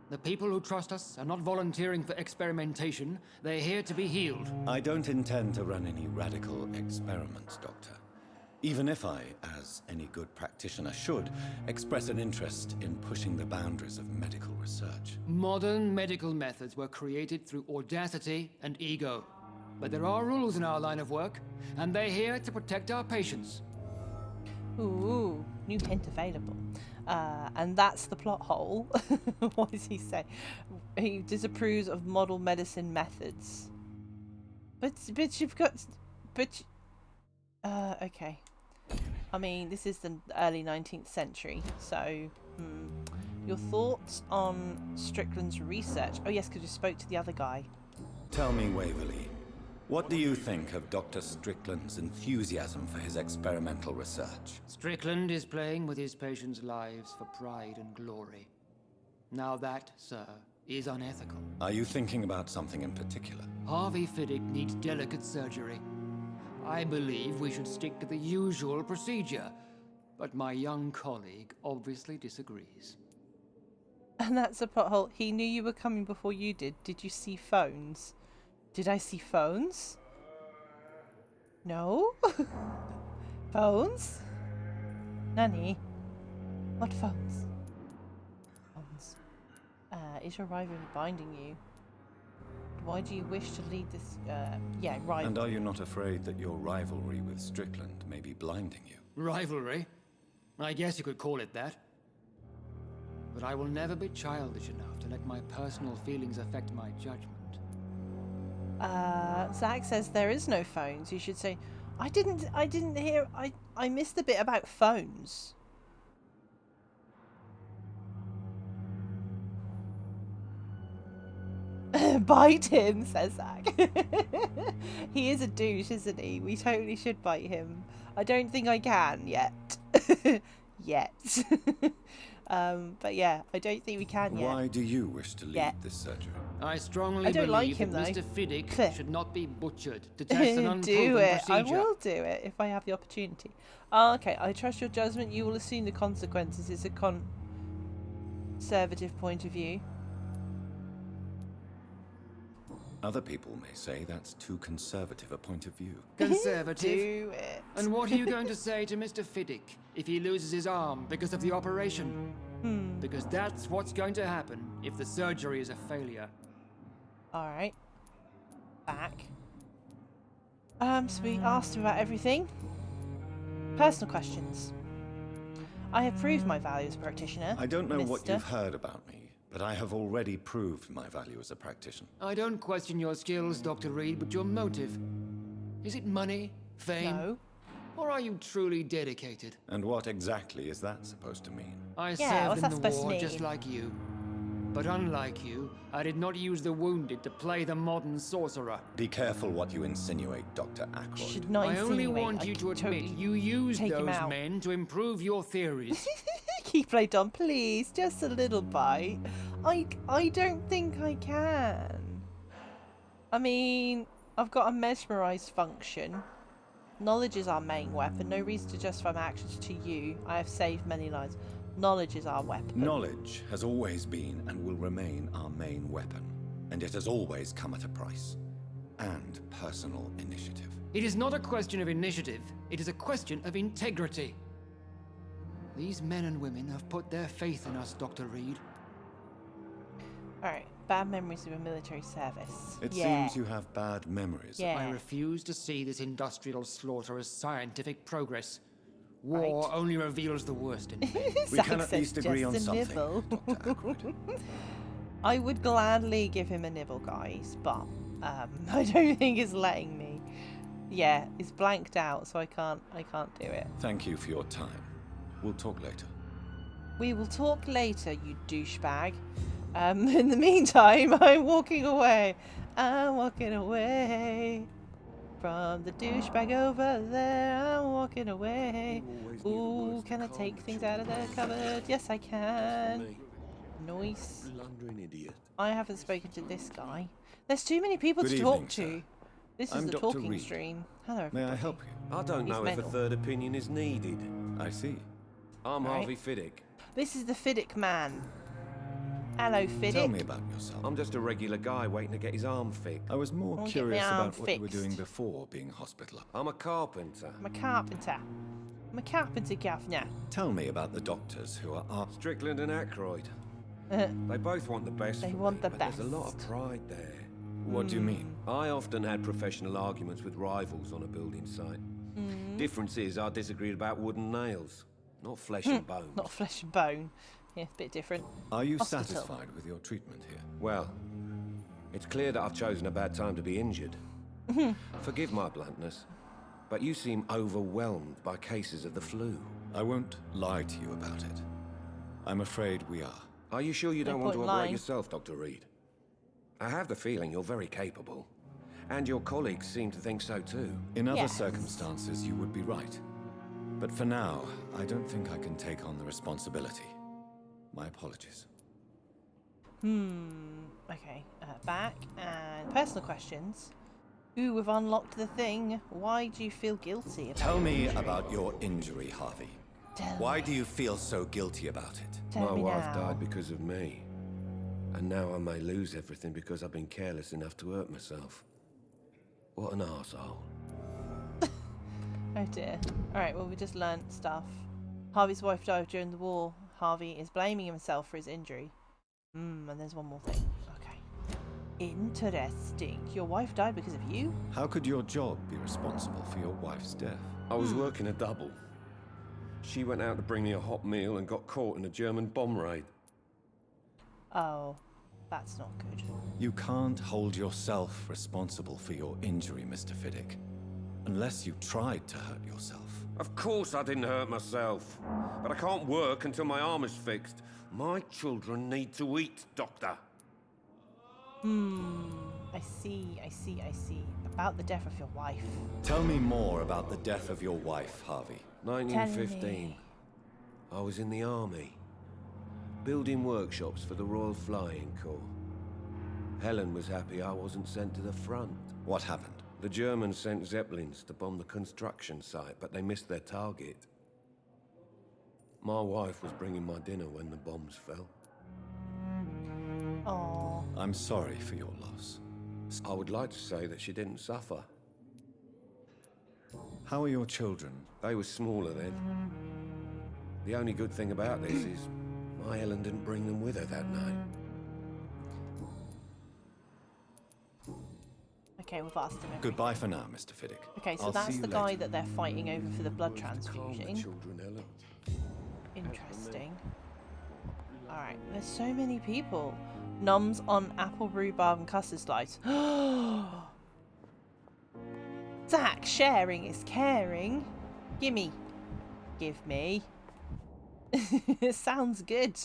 The people who trust us are not volunteering for experimentation. They're here to be healed. I don't intend to run any radical experiments, Doctor. Even if I, as any good practitioner should, express an interest in pushing the boundaries of medical research. Modern medical methods were created through audacity and ego. But there are rules in our line of work, and they're here to protect our patients. Ooh, new hint available. And that's the plot hole. What does he say? He disapproves of model medicine methods. But you've got... okay. I mean, this is the early 19th century, so... Your thoughts on Strickland's research? Oh yes, because you spoke to the other guy. Tell me, Waverly, what do you think of Dr. Strickland's enthusiasm for his experimental research? Strickland is playing with his patients' lives for pride and glory. Now that, sir, is unethical. Are you thinking about something in particular? Harvey Fiddick needs delicate surgery. I believe we should stick to the usual procedure, but my young colleague obviously disagrees. And that's a plot hole. He knew you were coming before you did. Did you see phones? Did I see phones? No? Phones? Nanny? What phones? Phones. Is your rivalry binding you? Why do you wish to lead this, yeah, rivalry? And are you not afraid that your rivalry with Strickland may be blinding you? Rivalry? I guess you could call it that. But I will never be childish enough to let my personal feelings affect my judgment. Zach says there is no phones. You should say, I didn't hear, I missed the bit about phones. Bite him, says Zach. He is a douche, isn't he? We totally should bite him. I don't think I can yet. Yet. But yeah, I don't think we can yet. Why do you wish to lead this surgery? I strongly I don't believe like him, that though. Mr. Fiddick should not be butchered to test an unproven Do it. procedure. I will do it if I have the opportunity. Oh, okay, I trust your judgment. You will assume the consequences. It's a conservative point of view. Other people may say that's too conservative a point of view. Conservative? Do it. And what are you going to say to Mr. Fiddick if he loses his arm because of the operation? Because that's what's going to happen if the surgery is a failure. Alright. Back. So we asked him about everything. Personal questions. I have proved my value as a practitioner. I don't know what mister. you've heard about me, but I have already proved my value as a practitioner. I don't question your skills, Dr. Reed, but your motive. Is it money? Fame? No. Or are you truly dedicated? And what exactly is that supposed to mean? I Yeah, what's served that in the supposed to war just mean? like you. But unlike you, I did not use the wounded to play the modern sorcerer. Be careful what you insinuate, Dr. Ackroyd. Should not I only insinuate. want I you could to admit totally you used take him those out. men to improve your theories. Keep played on, please. Just a little bite. I don't think I can. I mean, I've got a mesmerize function. Knowledge is our main weapon. No reason to justify my actions to you. I have saved many lives. Knowledge is our weapon. Knowledge has always been and will remain our main weapon. And it has always come at a price. And personal initiative. It is not a question of initiative. It is a question of integrity. These men and women have put their faith in us, Dr. Reed. Alright, bad memories of a military service. It seems you have bad memories. Yeah. I refuse to see this industrial slaughter as scientific progress. War only reveals the worst in men. We can at least agree on something, Dr. Ackroyd. I would gladly give him a nibble, guys, but I don't think it's letting me. Yeah, it's blanked out, so I can't do it. Thank you for your time. We'll talk later. We will talk later, you douchebag. In the meantime, I'm walking away. I'm walking away from the douchebag over there. I'm walking away. Ooh, can I take things out of the cupboard? Yes, I can. Nice. Blundering idiot. I haven't spoken to this guy. There's too many people Good to talk evening, to. sir. This is I'm the Dr. talking Reed. stream. Hello, May everybody. I help you? I don't He's know if a mental. third opinion is needed. I see. I'm Right. Harvey Fiddick. This is the Fiddick man. Hello, Fiddick. Tell me about yourself. I'm just a regular guy waiting to get his arm fixed. I was more I'll get curious my arm about what you were fixed. doing before being hospitaler. I'm a carpenter. I'm a carpenter. I'm a carpenter, governor. Tell me about the doctors who are Strickland and Ackroyd. They both want the best They for want me, the but there's a lot best. of pride there. What do you mean? I often had professional arguments with rivals on a building site. Difference is I disagreed about wooden nails, not flesh and bone. Not flesh and bone. Yeah, a bit different. Are you Hospital. satisfied with your treatment here? Well, it's clear that I've chosen a bad time to be injured. Forgive my bluntness, but you seem overwhelmed by cases of the flu. I won't lie to you about it. I'm afraid we are. Are you sure you No don't want to point operate lying. yourself, Dr. Reed? I have the feeling you're very capable. And your colleagues seem to think so too. In other Yes. circumstances, you would be right. But for now, I don't think I can take on the responsibility. My apologies. Okay, back and personal questions. Ooh, we've unlocked the thing. Why do you feel guilty about Tell your me injury? about your injury, Harvey. Tell Why me. do you feel so guilty about it? Tell My me wife now. died because of me. And now I may lose everything because I've been careless enough to hurt myself. What an arsehole. Oh dear. Alright, well, we just learnt stuff. Harvey's wife died during the war. Harvey is blaming himself for his injury. And there's one more thing. Okay. Interesting. Your wife died because of you? How could your job be responsible for your wife's death? I was working a double. She went out to bring me a hot meal and got caught in a German bomb raid. Oh, that's not good. You can't hold yourself responsible for your injury, Mr. Fiddick. Unless you tried to hurt yourself. Of course I didn't hurt myself. But I can't work until my arm is fixed. My children need to eat, Doctor. I see. About the death of your wife. Tell me more about the death of your wife, Harvey. 1915. I was in the army. Building workshops for the Royal Flying Corps. Helen was happy I wasn't sent to the front. What happened? The Germans sent Zeppelins to bomb the construction site, but they missed their target. My wife was bringing my dinner when the bombs fell. Oh. I'm sorry for your loss. I would like to say that she didn't suffer. How are your children? They were smaller then. The only good thing about this is my Helen didn't bring them with her that night. Okay, we've asked him. Goodbye for now, Mr. Fiddick. Okay, so I'll that's see the you guy later. that they're fighting over for the blood transfusion. Children, Helen. Interesting. Alright, there's so many people. Noms on apple rhubarb and custard slice. Zach, sharing is caring. Gimme. Give me. It sounds good.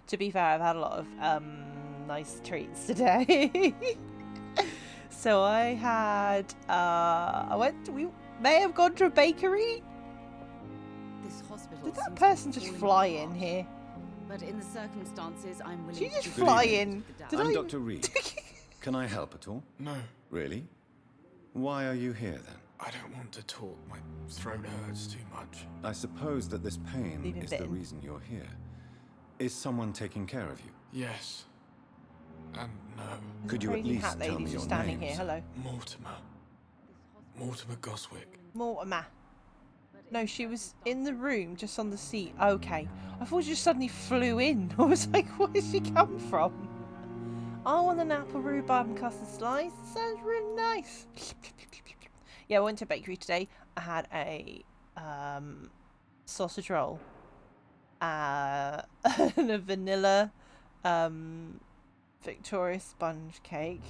To be fair, I've had a lot of nice treats today. So I had we may have gone to a bakery. This hospital Did that seems person to be just falling fly apart. in here? But in the circumstances, I'm willing She just to fly in. Did I'm I? Dr. Reed. Can I help at all? No. Really? Why are you here then? I don't want to talk. My throat hurts too much. I suppose that this pain Leave him is the bitten. reason you're here. Is someone taking care of you? Yes. And no. Could you at Crazy least hat tell me lady's your just standing names? here. Hello. Mortimer. Mortimer Goswick. Mortimer. No, she was in the room, just on the seat. Okay. I thought she just suddenly flew in. I was like, where did she come from? I want an apple rhubarb and custard slice. Sounds really nice. Yeah, I went to a bakery today. I had a sausage roll and a vanilla Victoria sponge cake.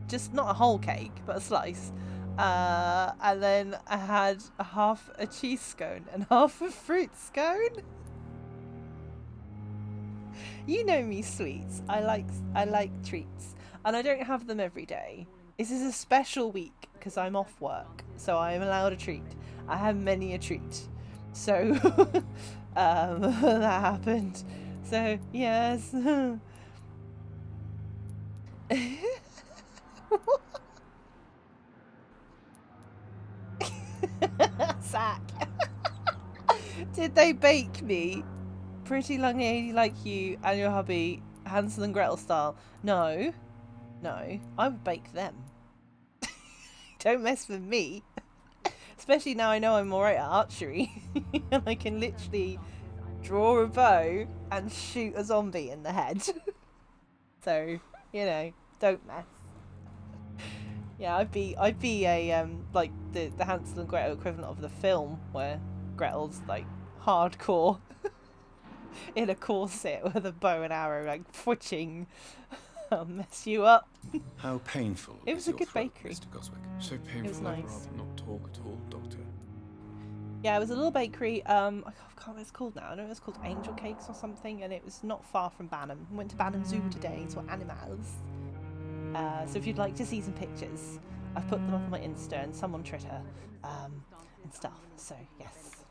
Just not a whole cake, but a slice. And then I had half a cheese scone and half a fruit scone. You know me, sweets. I like treats, and I don't have them every day. This is a special week because I'm off work, so I am allowed a treat. I have many a treat, so that happened. So yes. Zach. Did they bake me? Pretty young lady like you and your hubby, Hansel and Gretel style. No. No. I would bake them. Don't mess with me. Especially now I know I'm alright at archery. And I can literally draw a bow and shoot a zombie in the head. So, you know, don't mess. Yeah, I'd be a like the Hansel and Gretel equivalent of the film where Gretel's like hardcore in a corset with a bow and arrow, like twitching. I'll mess you up. How painful It was is a your good throat, bakery. Mr. Goswick? So painful, It was I'd nice. rather not talk at all, Doctor. Yeah, it was a little bakery. I can't remember what it's called now. I know it's called Angel Cakes or something, and it was not far from Banham. We went to Banham Zoo today, saw animals. So if you'd like to see some pictures, I've put them up on my Insta and some on Twitter, and stuff. So yes,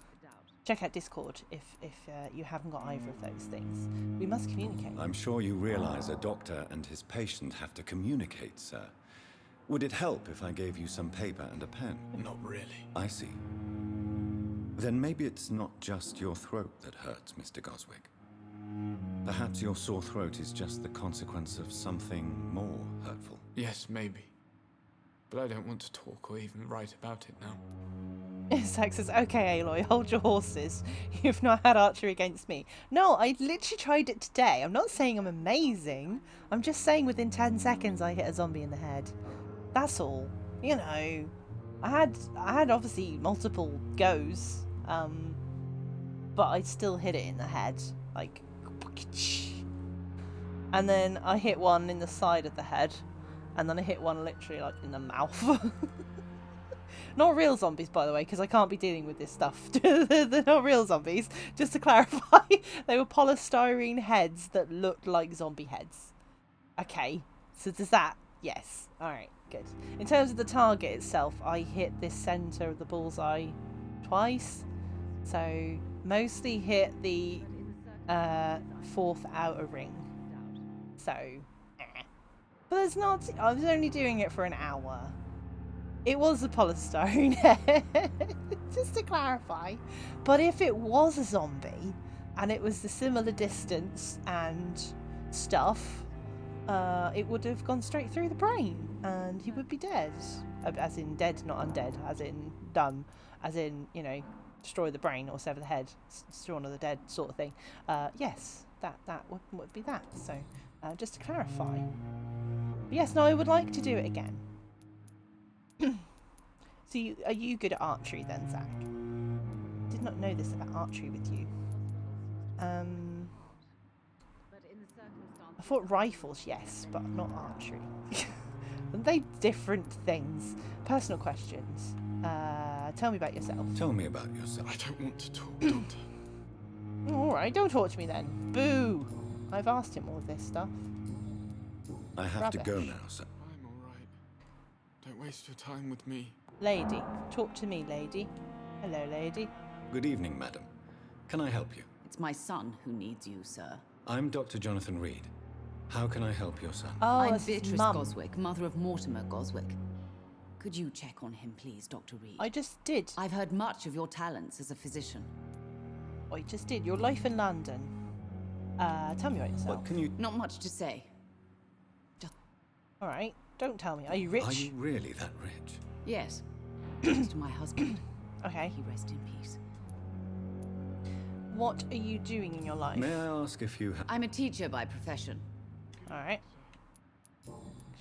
check out Discord if you haven't got either of those things. We must communicate. I'm sure you realize a doctor and his patient have to communicate, sir. Would it help if I gave you some paper and a pen? Not really. I see. Then maybe it's not just your throat that hurts, Mr. Goswick. Perhaps your sore throat is just the consequence of something more hurtful. Yes, maybe. But I don't want to talk or even write about it now. Zach says, okay, Aloy, hold your horses. You've not had archery against me. No, I literally tried it today. I'm not saying I'm amazing. I'm just saying within 10 seconds I hit a zombie in the head. That's all. You know, I had obviously multiple goes, but I still hit it in the head. Like, and then I hit one in the side of the head, and then I hit one literally like in the mouth. Not real zombies, by the way, because I can't be dealing with this stuff. They're not real zombies. Just to clarify, they were polystyrene heads that looked like zombie heads. Okay, so does that? Yes. All right, good. In terms of the target itself, I hit this center of the bullseye twice. So mostly hit the fourth outer ring. So, but it's not. I was only doing it for an hour. It was a polystyrene head, just to clarify. But if it was a zombie, and it was the similar distance and stuff, it would have gone straight through the brain, and he would be dead. As in dead, not undead. As in done. As in, you know, destroy the brain or sever the head. Shaun of the Dead sort of thing. Yes, that would be that. So, just to clarify. But yes, no, I would like to do it again. So are you good at archery then, Zach? Did not know this about archery with you. I thought rifles, yes, but not archery. Aren't they different things? Personal questions. Tell me about yourself. Tell me about yourself. I don't want to talk, Doctor. Alright, don't talk to me then. Boo! I've asked him all this stuff. I have to go now, sir. I'm alright. Don't waste your time with me. Lady, talk to me, lady. Hello, lady. Good evening, madam. Can I help you? It's my son who needs you, sir. I'm Dr. Jonathan Reed. How can I help your son? Oh, I'm that's his Beatrice mum. Goswick, mother of Mortimer Goswick. Could you check on him, please, Dr. Reed? I just did. I've heard much of your talents as a physician. I just did. Your life in London. Tell me about yourself. What can you... Not much to say. Alright, don't tell me. Are you rich? Are you really that rich? Yes. Thanks to my husband. Okay. He rest in peace. What are you doing in your life? May I ask if you have... I'm a teacher by profession. Alright.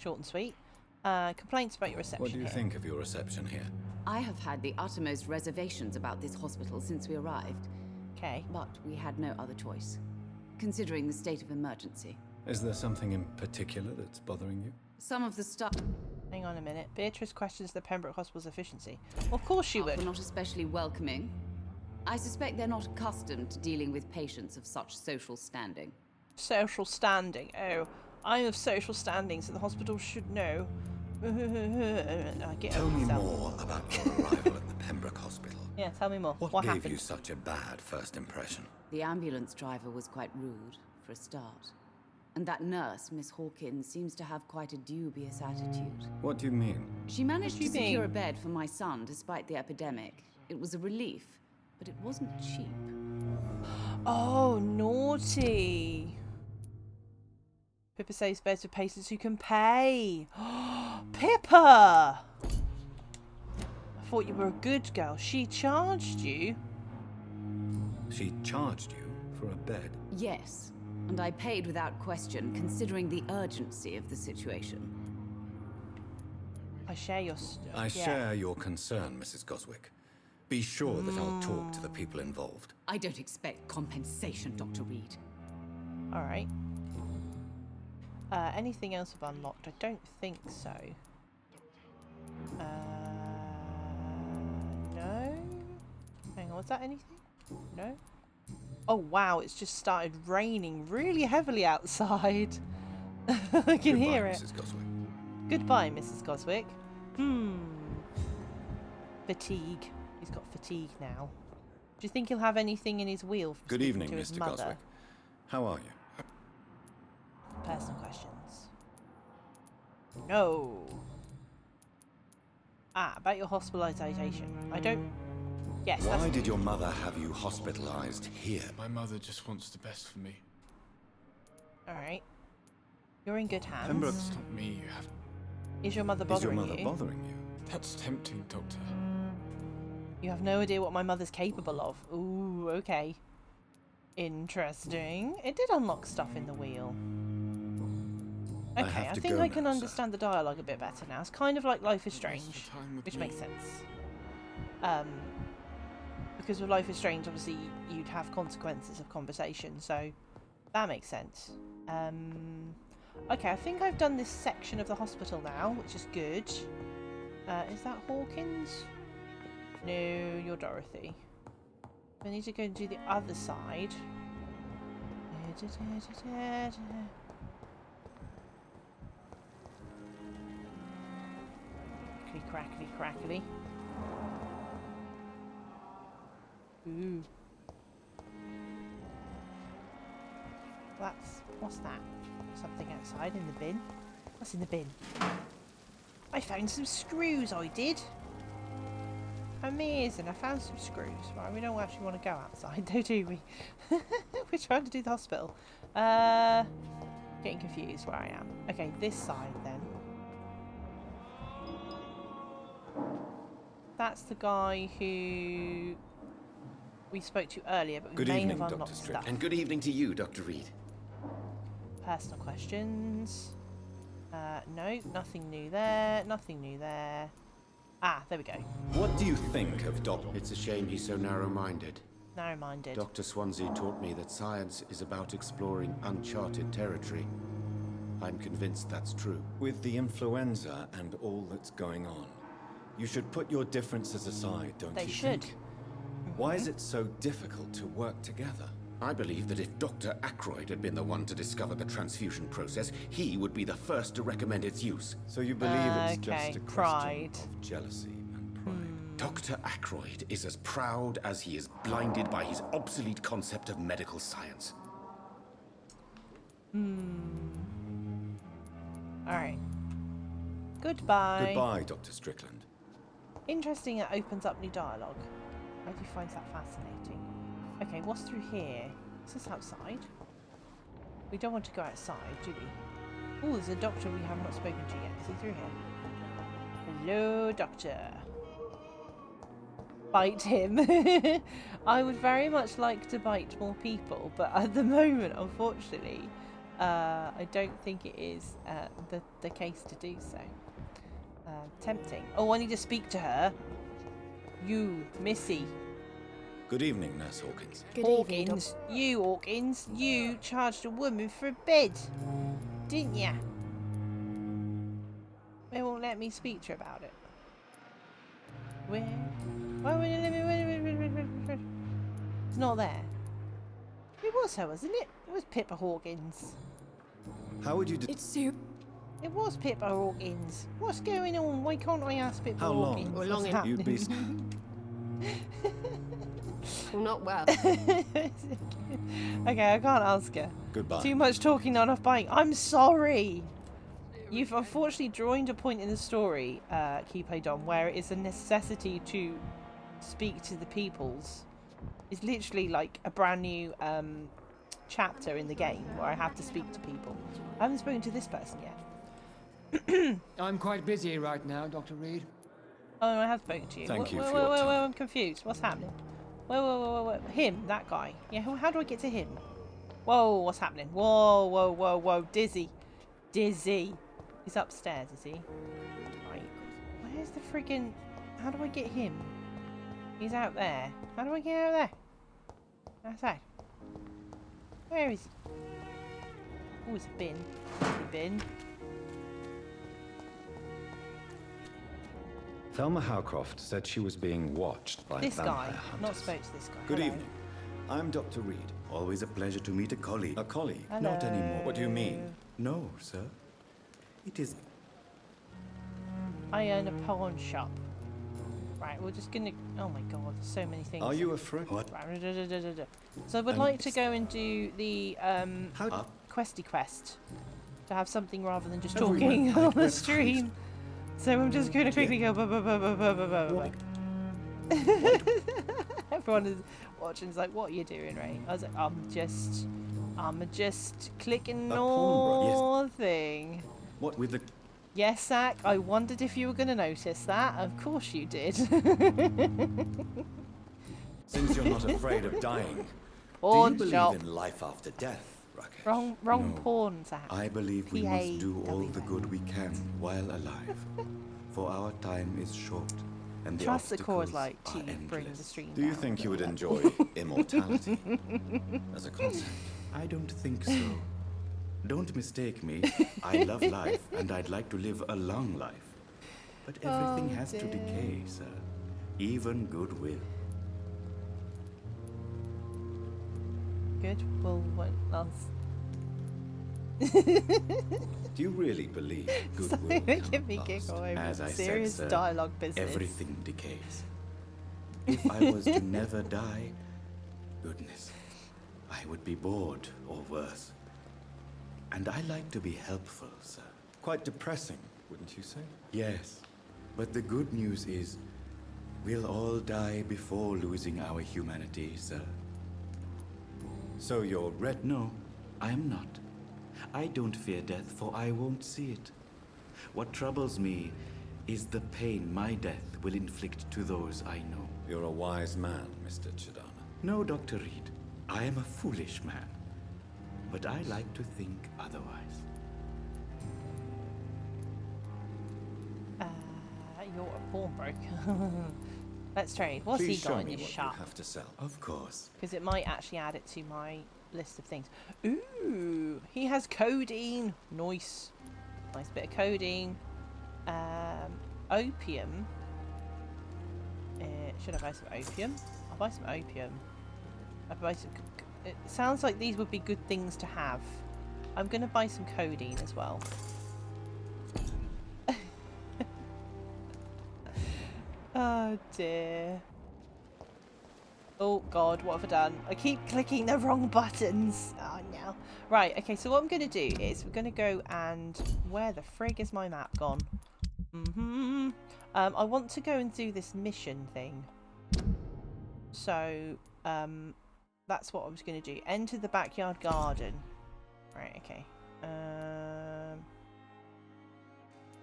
Short and sweet. Complaints about your reception What do you here. think of your reception here? I have had the uttermost reservations about this hospital since we arrived. Okay. But we had no other choice, considering the state of emergency. Is there something in particular that's bothering you? Some of the stuff... Hang on a minute. Beatrice questions the Pembroke Hospital's efficiency. Of course she would. Were not especially welcoming. I suspect they're not accustomed to dealing with patients of such social standing. Social standing. Oh, I'm of social standing, so the hospital should know. Tell me more about your arrival at the Pembroke Hospital. Yeah, tell me more. What gave happened? you such a bad first impression? The ambulance driver was quite rude, for a start. And that nurse, Miss Hawkins, seems to have quite a dubious attitude. What do you mean? She managed What do to you secure mean? a bed for my son despite the epidemic. It was a relief, but it wasn't cheap. Oh, naughty. Pippa saves beds for patients who can pay. Pippa! I thought you were a good girl. She charged you? She charged you for a bed? Yes, and I paid without question, considering the urgency of the situation. I share your... I share your concern, Mrs. Goswick. Be sure that I'll talk to the people involved. I don't expect compensation, Dr. Reed. Alright. Anything else I've unlocked? I don't think so. No? Hang on, was that anything? No? Oh wow, it's just started raining really heavily outside. I can hear it. Mrs. Goswick. Goodbye, Mrs. Goswick. Fatigue. He's got fatigue now. Do you think he'll have anything in his wheel from Good speaking evening, to his Mr. mother? Goswick. How are you? Personal questions. No. About your hospitalization. I don't... Yes, Why did your mother have you hospitalized here? My mother just wants the best for me. Alright. You're in good hands. Pembroke's not me, you have... Is your mother Is your bothering mother you? bothering you? That's tempting, Doctor. You have no idea what my mother's capable of. Ooh, okay. Interesting. It did unlock stuff in the wheel. Okay, I think I can understand the dialogue a bit better now. It's kind of like Life is Strange, which makes sense. Because with Life is Strange, obviously, you'd have consequences of conversation, so that makes sense. Okay, I think I've done this section of the hospital now, which is good. Is that Hawkins? No, you're Dorothy. I need to go and do the other side. Crackly, crackly. Ooh. What's that? Something outside in the bin? What's in the bin? I found some screws, I did. Amazing, I found some screws. Right, we don't actually want to go outside though, do we? We're trying to do the hospital. Getting confused where I am. Okay, this side then. That's the guy who we spoke to earlier, but we may have unlocked stuff. And good evening to you, Dr. Reed. Personal questions. No, nothing new there. Nothing new there. Ah, there we go. What do you think of Doc? It's a shame he's so narrow-minded. Narrow-minded. Dr. Swansea taught me that science is about exploring uncharted territory. I'm convinced that's true. With the influenza and all that's going on, You should put your differences aside, don't They you should. think? Why is it so difficult to work together? I believe that if Dr. Ackroyd had been the one to discover the transfusion process, he would be the first to recommend its use. So you believe it's just a pride. question of jealousy and pride? Dr. Ackroyd is as proud as he is blinded by his obsolete concept of medical science. Alright. Goodbye. Goodbye, Dr. Strickland. Interesting, it opens up new dialogue. I do find that fascinating. Okay, what's through here? Is this outside? We don't want to go outside, do we? Oh, there's a doctor we have not spoken to yet. Is he through here? Hello, doctor. Bite him. I would very much like to bite more people, but at the moment, unfortunately, I don't think it is the case to do so. Tempting. Oh, I need to speak to her. You, Missy. Good evening, Nurse Hawkins. Good Hawkins, you Hawkins, you charged a woman for a bed, didn't ya? They won't let me speak to her about it. Where? Why won't you let me? It's not there. It was her, wasn't it? It was Pippa Hawkins. How would you? It's Sue. It was Pippa Hawkins. What's going on? Why can't I ask Pippa How long? Hawkins? Or long What's You'd be. Well, not well. Okay, I can't ask her. Goodbye. Too much talking, not enough biting. I'm sorry. You've unfortunately joined a point in the story, Kipe Dom, where it is a necessity to speak to the peoples. It's literally like a brand new chapter in the game where I have to speak to people. I haven't spoken to this person yet. I'm quite busy right now, Dr. Reed. Oh, no, I have spoken to you. Thank you for whoa, your whoa, time. whoa, I'm confused. What's happening? Whoa. Him, that guy. Yeah, how do I get to him? Whoa, what's happening? Whoa. Dizzy. He's upstairs, is he? Right. Where's the friggin... How do I get him? He's out there. How do I get out there? Outside. Where is he? Oh, it's a bin. Bin. Thelma Howcroft said she was being watched by This vampire guy. hunters. Not spoke to this guy. Good Hello. evening. I'm Dr. Reed. Always a pleasure to meet a colleague. A colleague? Not anymore. What do you mean? No, sir. It is... I own a pawn shop. Right, we're just gonna... Oh my god, there's so many things. Are you afraid? What? Right, so I would like to go and do the questy quest. To have something rather than just talking on the stream. So I'm just gonna quickly go... Everyone is watching, is like, what are you doing, Ray? I was like, I'm just clicking nothing. What with the... Yes, Zach, I wondered if you were going to notice that. Of course you did. Since you're not afraid of dying, Pawn do you shop. believe in life after death, Rakesh? Wrong No. pawn, Zach. I believe we must do all the good we can while alive. For our time is short, and the Trust the obstacles cause like to are bring the endless. stream do you down. think you would enjoy immortality as a concept? I don't think so. Don't mistake me. I love life, and I'd like to live a long life. But everything has to decay, sir. Even goodwill. Good. Well, what else? Do you really believe goodwill Sorry, can give me last? giggle over As I serious said, sir, dialogue business. everything decays. If I was to never die, goodness, I would be bored or worse. And I like to be helpful, sir. Quite depressing, wouldn't you say? Yes, but the good news is we'll all die before losing our humanity, sir. So you're red? No, I am not. I don't fear death, for I won't see it. What troubles me is the pain my death will inflict to those I know. You're a wise man, Mr. Chidana. No, Dr. Reed. I am a foolish man. But I like to think otherwise. You're a pawnbroker. Let's trade. What's Please he show got in me his what shop? you have to sell. Of course. Because it might actually add it to my list of things. Ooh, he has codeine. Nice bit of codeine. Opium. Should I buy some opium? I'll buy some opium. I'll buy some... It sounds like these would be good things to have. I'm going to buy some codeine as well. Oh dear. Oh god, what have I done? I keep clicking the wrong buttons. Oh no. Right, okay, so what I'm going to do is we're going to go and... Where the frig is my map gone? I want to go and do this mission thing. So, that's what I was going to do. Enter the backyard garden. Right, okay.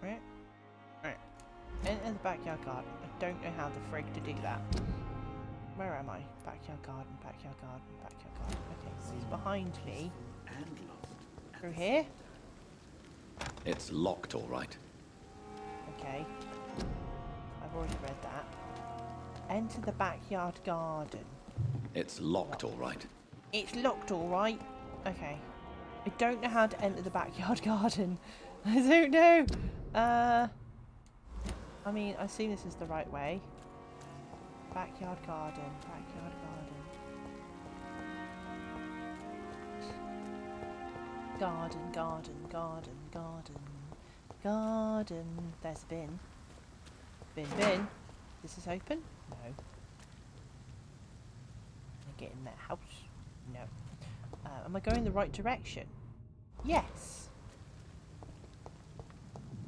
Right. Enter the backyard garden. I don't know how the frig to do that. Where am I? Backyard garden, backyard garden, backyard garden. Okay, so he's behind me. Through here? It's locked, all right. Okay. I've already read that. Enter the backyard garden. It's locked, all right. It's locked, all right. Okay. I don't know how to enter the backyard garden. I don't know. I mean, I assume this is the right way. Backyard garden, backyard garden. Garden, garden, garden, garden. Garden. There's a bin. Bin. This is open? No. Can I get in that house? No. Am I going the right direction? Yes.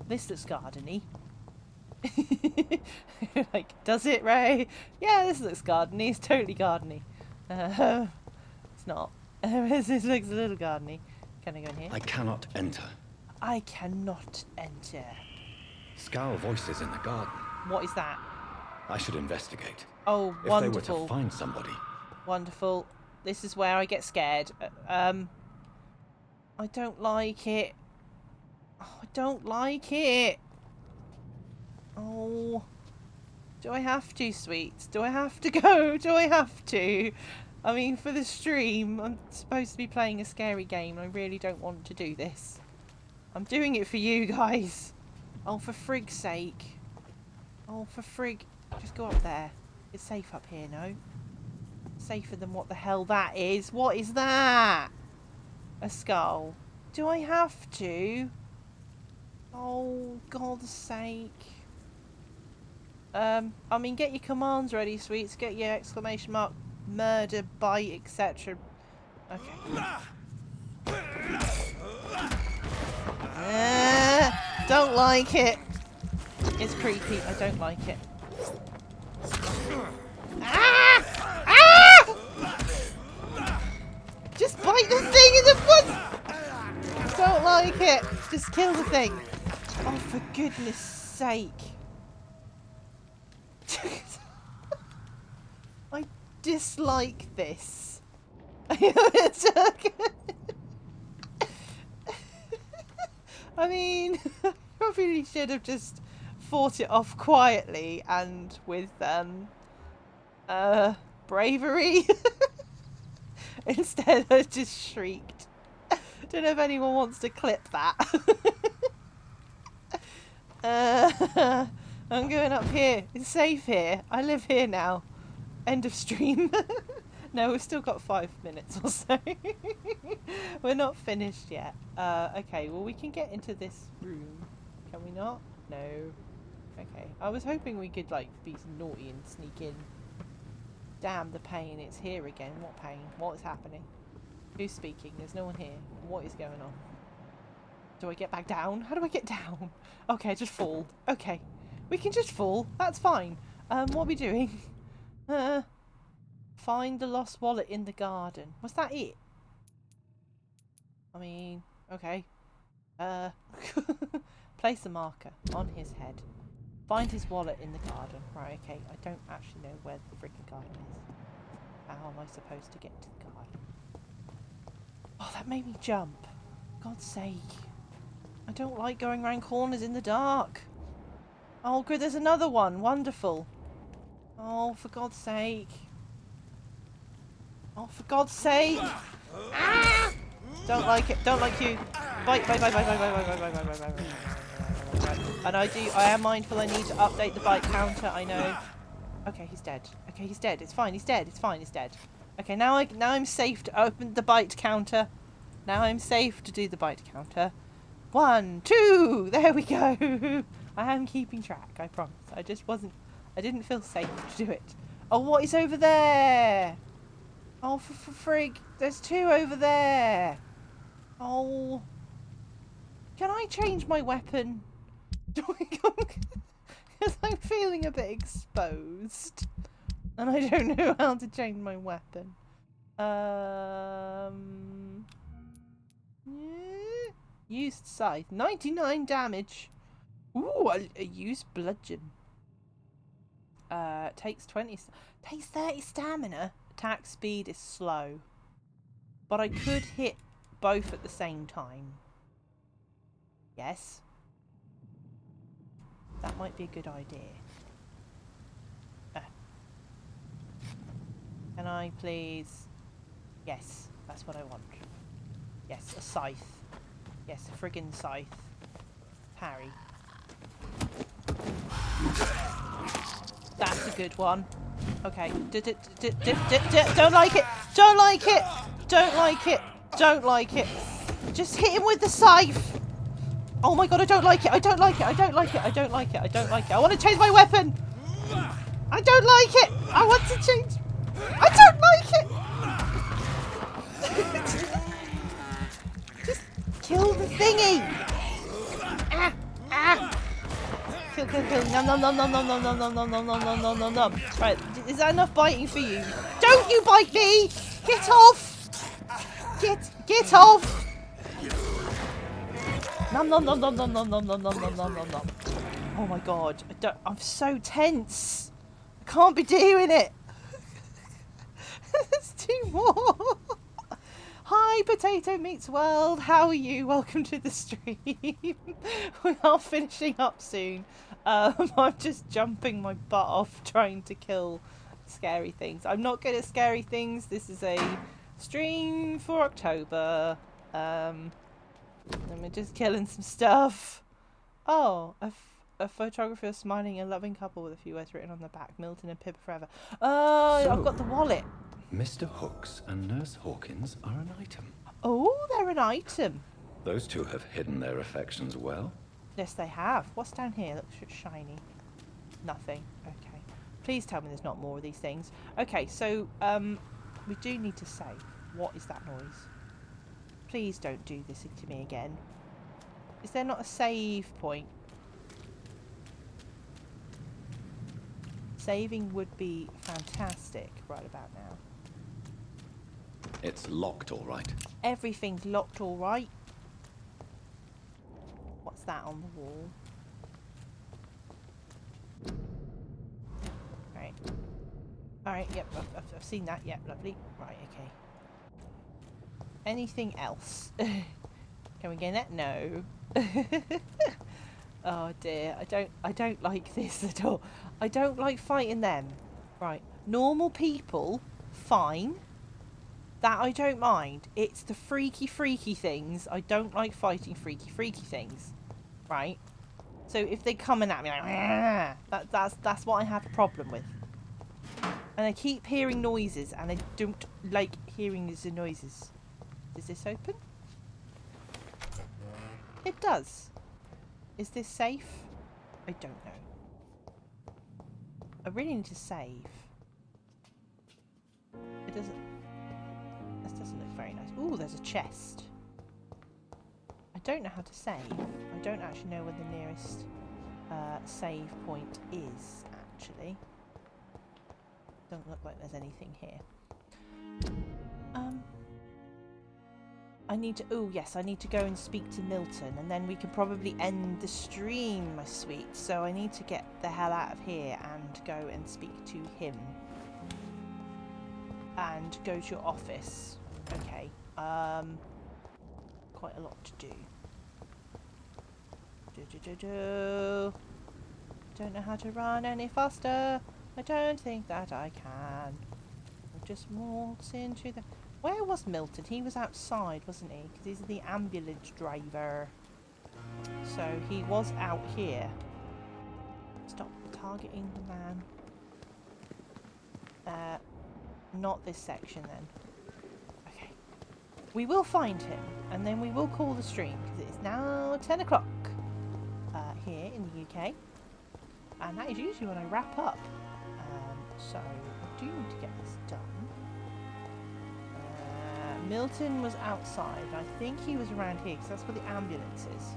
This looks gardeny. Like, does it, Ray? Yeah, this looks gardeny. It's totally gardeny. It's not. This looks a little gardeny. Can I go in here? I cannot enter. I cannot enter. Scowl voices in the garden. What is that? I should investigate. Oh, if wonderful. If they were to find somebody. Wonderful. This is where I get scared. I don't like it. Oh, I don't like it. Oh. Do I have to, sweets? Do I have to go? Do I have to? I mean, for the stream, I'm supposed to be playing a scary game, and I really don't want to do this. I'm doing it for you guys. Oh, for frig's sake. Oh, for frig. Just go up there. It's safe up here, no? Safer than what the hell that is. What is that? A skull. Do I have to? Oh, God's sake. I mean, get your commands ready, sweets. Get your exclamation mark, murder, bite, etc. Okay. Don't like it. It's creepy. I don't like it. Ah! Ah! Just bite the thing in the foot. Don't like it. Just kill the thing. Oh, for goodness sake. I dislike this. I mean, I probably should have just fought it off quietly and with bravery. Instead I just shrieked. Don't know if anyone wants to clip that. I'm going up here. It's safe here. I live here now. End of stream. No, we've still got 5 minutes or so. We're not finished yet. Okay, well we can get into this room. Can we not? No. Okay. I was hoping we could like be naughty and sneak in. Damn the pain. It's here again. What pain? What is happening? Who's speaking? There's no one here. What is going on? Do I get back down? How do I get down? Okay, just fall. Okay. We can just fall. That's fine. What are we doing? Find the lost wallet in the garden. Was that it? I mean, okay. Place a marker on his head. Find his wallet in the garden. Right, okay. I don't actually know where the freaking garden is. How am I supposed to get to the garden? Oh, that made me jump. God's sake. I don't like going around corners in the dark. Oh, good. There's another one. Wonderful. Oh, for God's sake. Oh, for God's sake. Ah! Don't like it. Don't like you. Bye, bye, bye, bye, bye, bye, bye, bye, bye, bye, bye, bye, bye. And I am mindful I need to update the bite counter, I know. Okay, he's dead. Okay, he's dead. It's fine. He's dead. It's fine. He's dead. Okay, now I'm safe to open the bite counter. Now I'm safe to do the bite counter. 1, 2. There we go. I am keeping track. I promise. I didn't feel safe to do it. Oh, what is over there? Oh, for frig. There's 2 over there. Oh. Can I change my weapon? Because I'm feeling a bit exposed. And I don't know how to change my weapon. Yeah. Used scythe. 99 damage. Ooh, a used bludgeon. Takes 30 stamina. Attack speed is slow. But I could hit both at the same time. Yes. That might be a good idea. Can I please? Yes, that's what I want. Yes, a scythe. Yes, a friggin' scythe. Parry. That's a good one. Okay. Don't like it! Don't like it! Don't like it! Don't like it! Just hit him with the scythe! Oh my god, I don't like it! I don't like it! I don't like it! I don't like it! I don't like it! I want to change my weapon! I don't like it! I want to change... I don't like it! Just kill the thingy! Ah! Ah! Kill, kill, kill. Nom, nom, nom, nom, nom, nom, nom, nom, nom, nom, nom, nom, nom, nom, nom. Right, is that enough biting for you? Don't you bite me! Get off! Get off! Nom, nom, nom, nom, nom, nom, nom, nom, nom, nom, nom, nom, nom. Oh my god, I'm so tense. I can't be doing it. There's 2 more. Hi, Potato Meets World. How are you? Welcome to the stream. We are finishing up soon. I'm just jumping my butt off trying to kill scary things. I'm not good at scary things. This is a stream for October. I'm just killing some stuff. Oh, a photographer smiling, a loving couple with a few words written on the back. Milton and Pippa forever. Oh, so, I've got the wallet. Mr. Hooks and Nurse Hawkins are an item. Oh, they're an item. Those 2 have hidden their affections well. Yes, they have. What's down here? Looks shiny. Nothing. Okay. Please tell me there's not more of these things. Okay, so we do need to save. What is that noise? Please don't do this to me again. Is there not a save point? Saving would be fantastic right about now. It's locked, all right. Everything's locked, all right. What's that on the wall? Right. All right. Yep. I've seen that. Yep. Lovely. Right. Okay. Anything else? Can we get that? No. Oh dear. I don't like this at all. I don't like fighting them. Right. Normal people, fine. That I don't mind. It's the freaky things. I don't like fighting freaky things. Right? So if they coming at me like that's what I have a problem with. And I keep hearing noises and I don't like hearing the noises. Does this open? It does. Is this safe? I don't know. I really need to save. It doesn't... This doesn't look very nice. Ooh, there's a chest. I don't know how to save. I don't actually know where the nearest save point is, actually. Doesn't look like there's anything here. I need to... Oh, yes, I need to go and speak to Milton, and then we can probably end the stream, my sweet. So I need to get the hell out of here and go and speak to him. And go to your office. Okay. Quite a lot to do. Don't know how to run any faster. I don't think that I can. I'll just waltz into the... Where was Milton? He was outside, wasn't he? Because he's the ambulance driver. So he was out here. Stop targeting the man. Not this section then. Okay. We will find him, and then we will call the stream, because it is now 10 o'clock here in the UK. And that is usually when I wrap up. So I do need to get this done. Milton was outside. I think he was around here, because that's where the ambulance is.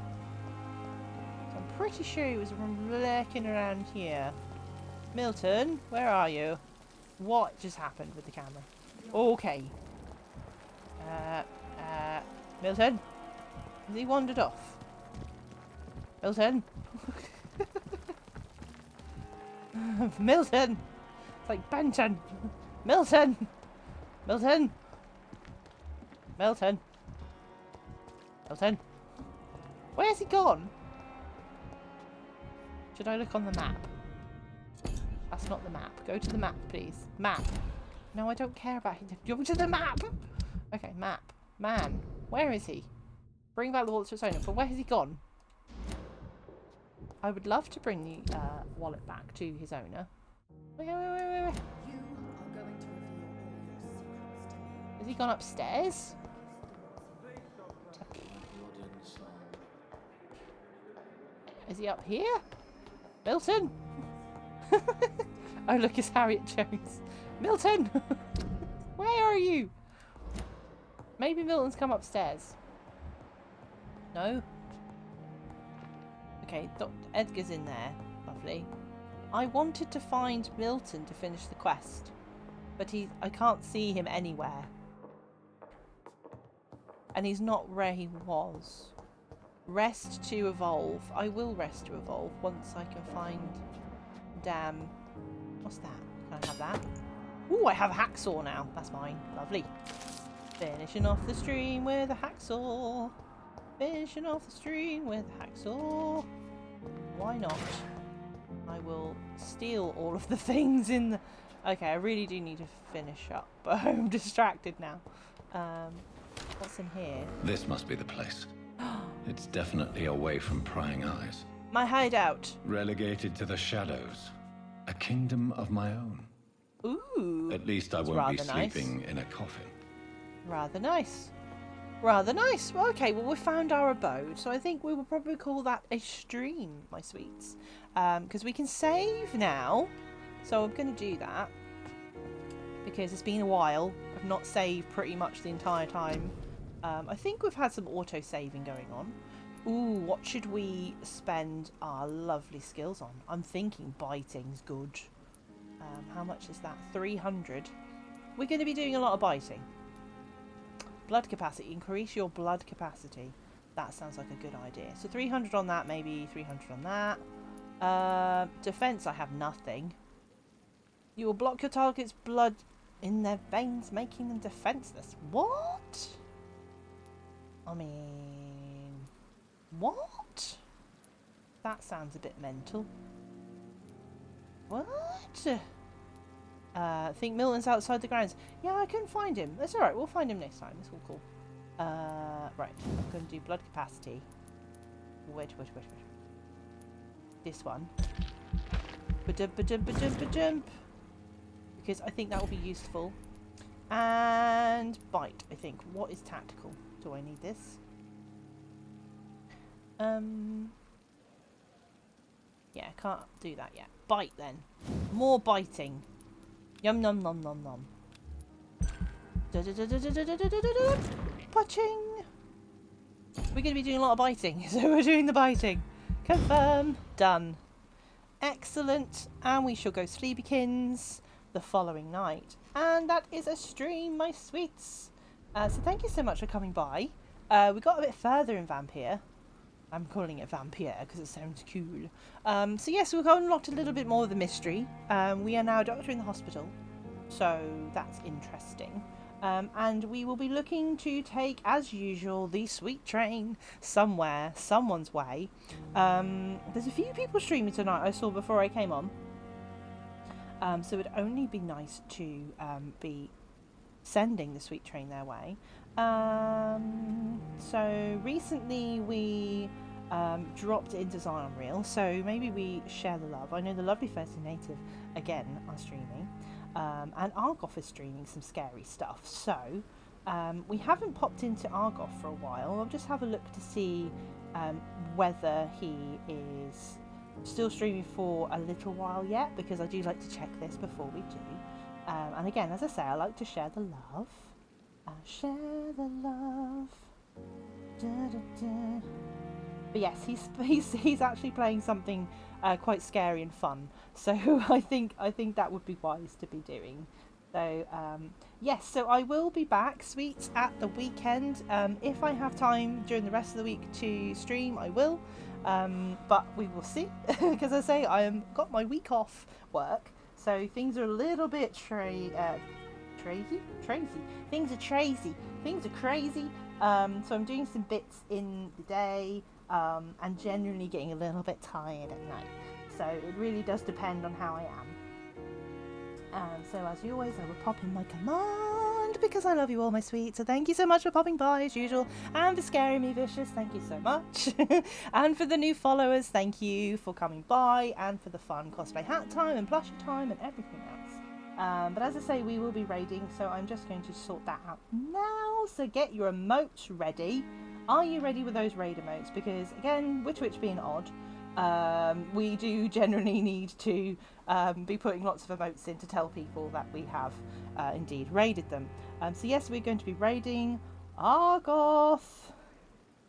So I'm pretty sure he was lurking around here. Milton, where are you? What just happened with the camera? Okay. Milton? Has he wandered off? Milton? Milton! It's like Benton! Milton! Milton! Milton! Milton! Where's he gone? Should I look on the map? That's not the map. Go to the map, please. Map. No, I don't care about him. Go to the map! Okay, map. Man. Where is he? Bring back the wallet to its owner, but where has he gone? I would love to bring the wallet back to his owner. Wait. You are going to reveal all your secrets to me. Has he gone upstairs? Is he up here? Milton? Oh, look, it's Harriet Jones. Milton! Where are you? Maybe Milton's come upstairs. No? Okay, Dr. Edgar's in there. Lovely. I wanted to find Milton to finish the quest, but I can't see him anywhere. And he's not where he was. Rest to evolve. I will rest to evolve once I can find... Damn. What's that? Can I have that? Ooh, I have a hacksaw now. That's mine. Lovely. Finishing off the stream with a hacksaw. Finishing off the stream with a hacksaw. Why not? I will steal all of the things in the... Okay, I really do need to finish up, but I'm distracted now. What's in here? This must be the place. It's definitely away from prying eyes. My hideout. Relegated to the shadows. A kingdom of my own. Ooh. At least I won't be sleeping in a coffin. Rather nice. Rather nice. Well, okay, well, we found our abode, so I think we will probably call that a stream, my sweets. Because we can save now. So I'm going to do that. Because it's been a while. I've not saved pretty much the entire time. I think we've had some auto-saving going on. Ooh, what should we spend our lovely skills on? I'm thinking biting's good. How much is that? 300. We're going to be doing a lot of biting. Blood capacity. Increase your blood capacity. That sounds like a good idea. So 300 on that, maybe 300 on that. Defense, I have nothing. You will block your target's blood in their veins, making them defenseless. What? I mean... What? That sounds a bit mental. What? I think Milton's outside the grounds. Yeah, I couldn't find him. That's alright, we'll find him next time. It's all cool. Right, I'm going to do blood capacity. Wait. This one. Ba-jump. Because I think that will be useful. And bite, I think. What is tactical? Do I need this? Yeah, I can't do that yet. Bite then. More biting. Yum nom nom nom nom. Punching. We're going to be doing a lot of biting, so we're doing the biting. Confirm. Done. Excellent. And we shall go sleepykins the following night. And that is a stream, my sweets. So thank you so much for coming by. We got a bit further in Vampyr. I'm calling it Vampyr because it sounds cool. So yes, we've unlocked a little bit more of the mystery. We are now a doctor in the hospital. So that's interesting. And we will be looking to take, as usual, the sweet train somewhere, someone's way. There's a few people streaming tonight I saw before I came on. So it'd only be nice to be sending the sweet train their way. So recently we dropped into Zion Reel, so maybe we share the love. I know the lovely First Native again are streaming. and Argoff is streaming some scary stuff. So we haven't popped into Argoff for a while. I'll just have a look to see whether he is still streaming for a little while yet, because I do like to check this before we do. And again, as I say, I like to share the love. Share the love. Da, da, da. But yes, he's actually playing something quite scary and fun. So I think that would be wise to be doing. So yes, so I will be back, sweets, at the weekend. If I have time during the rest of the week to stream, I will. But we will see, because I say I am got my week off work, so things are a little bit crazy. Things are crazy. So I'm doing some bits in the day, and generally getting a little bit tired at night. So it really does depend on how I am. So as always, I will pop in my command because I love you all, my sweets. So thank you so much for popping by as usual, and for scaring me, Vicious. Thank you so much. And for the new followers, thank you for coming by, and for the fun cosplay hat time and plushie time and everything else. But as I say, we will be raiding, so I'm just going to sort that out now. So get your emotes ready. Are you ready with those raid emotes? Because again, which being odd, we do generally need to be putting lots of emotes in to tell people that we have indeed raided them. So yes, we're going to be raiding Argoth.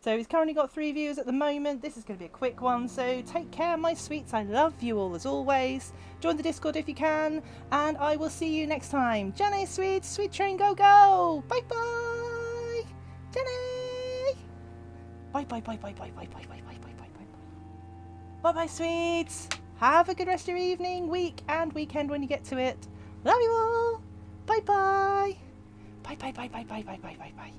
So he's currently got 3 viewers at the moment. This is going to be a quick one, so take care, my sweets. I love you all as always. Join the Discord if you can, and I will see you next time. Jenny, sweets, sweet train, go, go. Bye bye. Jenny. Bye bye bye bye bye bye bye bye bye bye bye bye. Bye bye, sweets. Have a good rest of your evening, week, and weekend when you get to it. Love you all. Bye bye. Bye bye bye bye bye bye bye bye bye.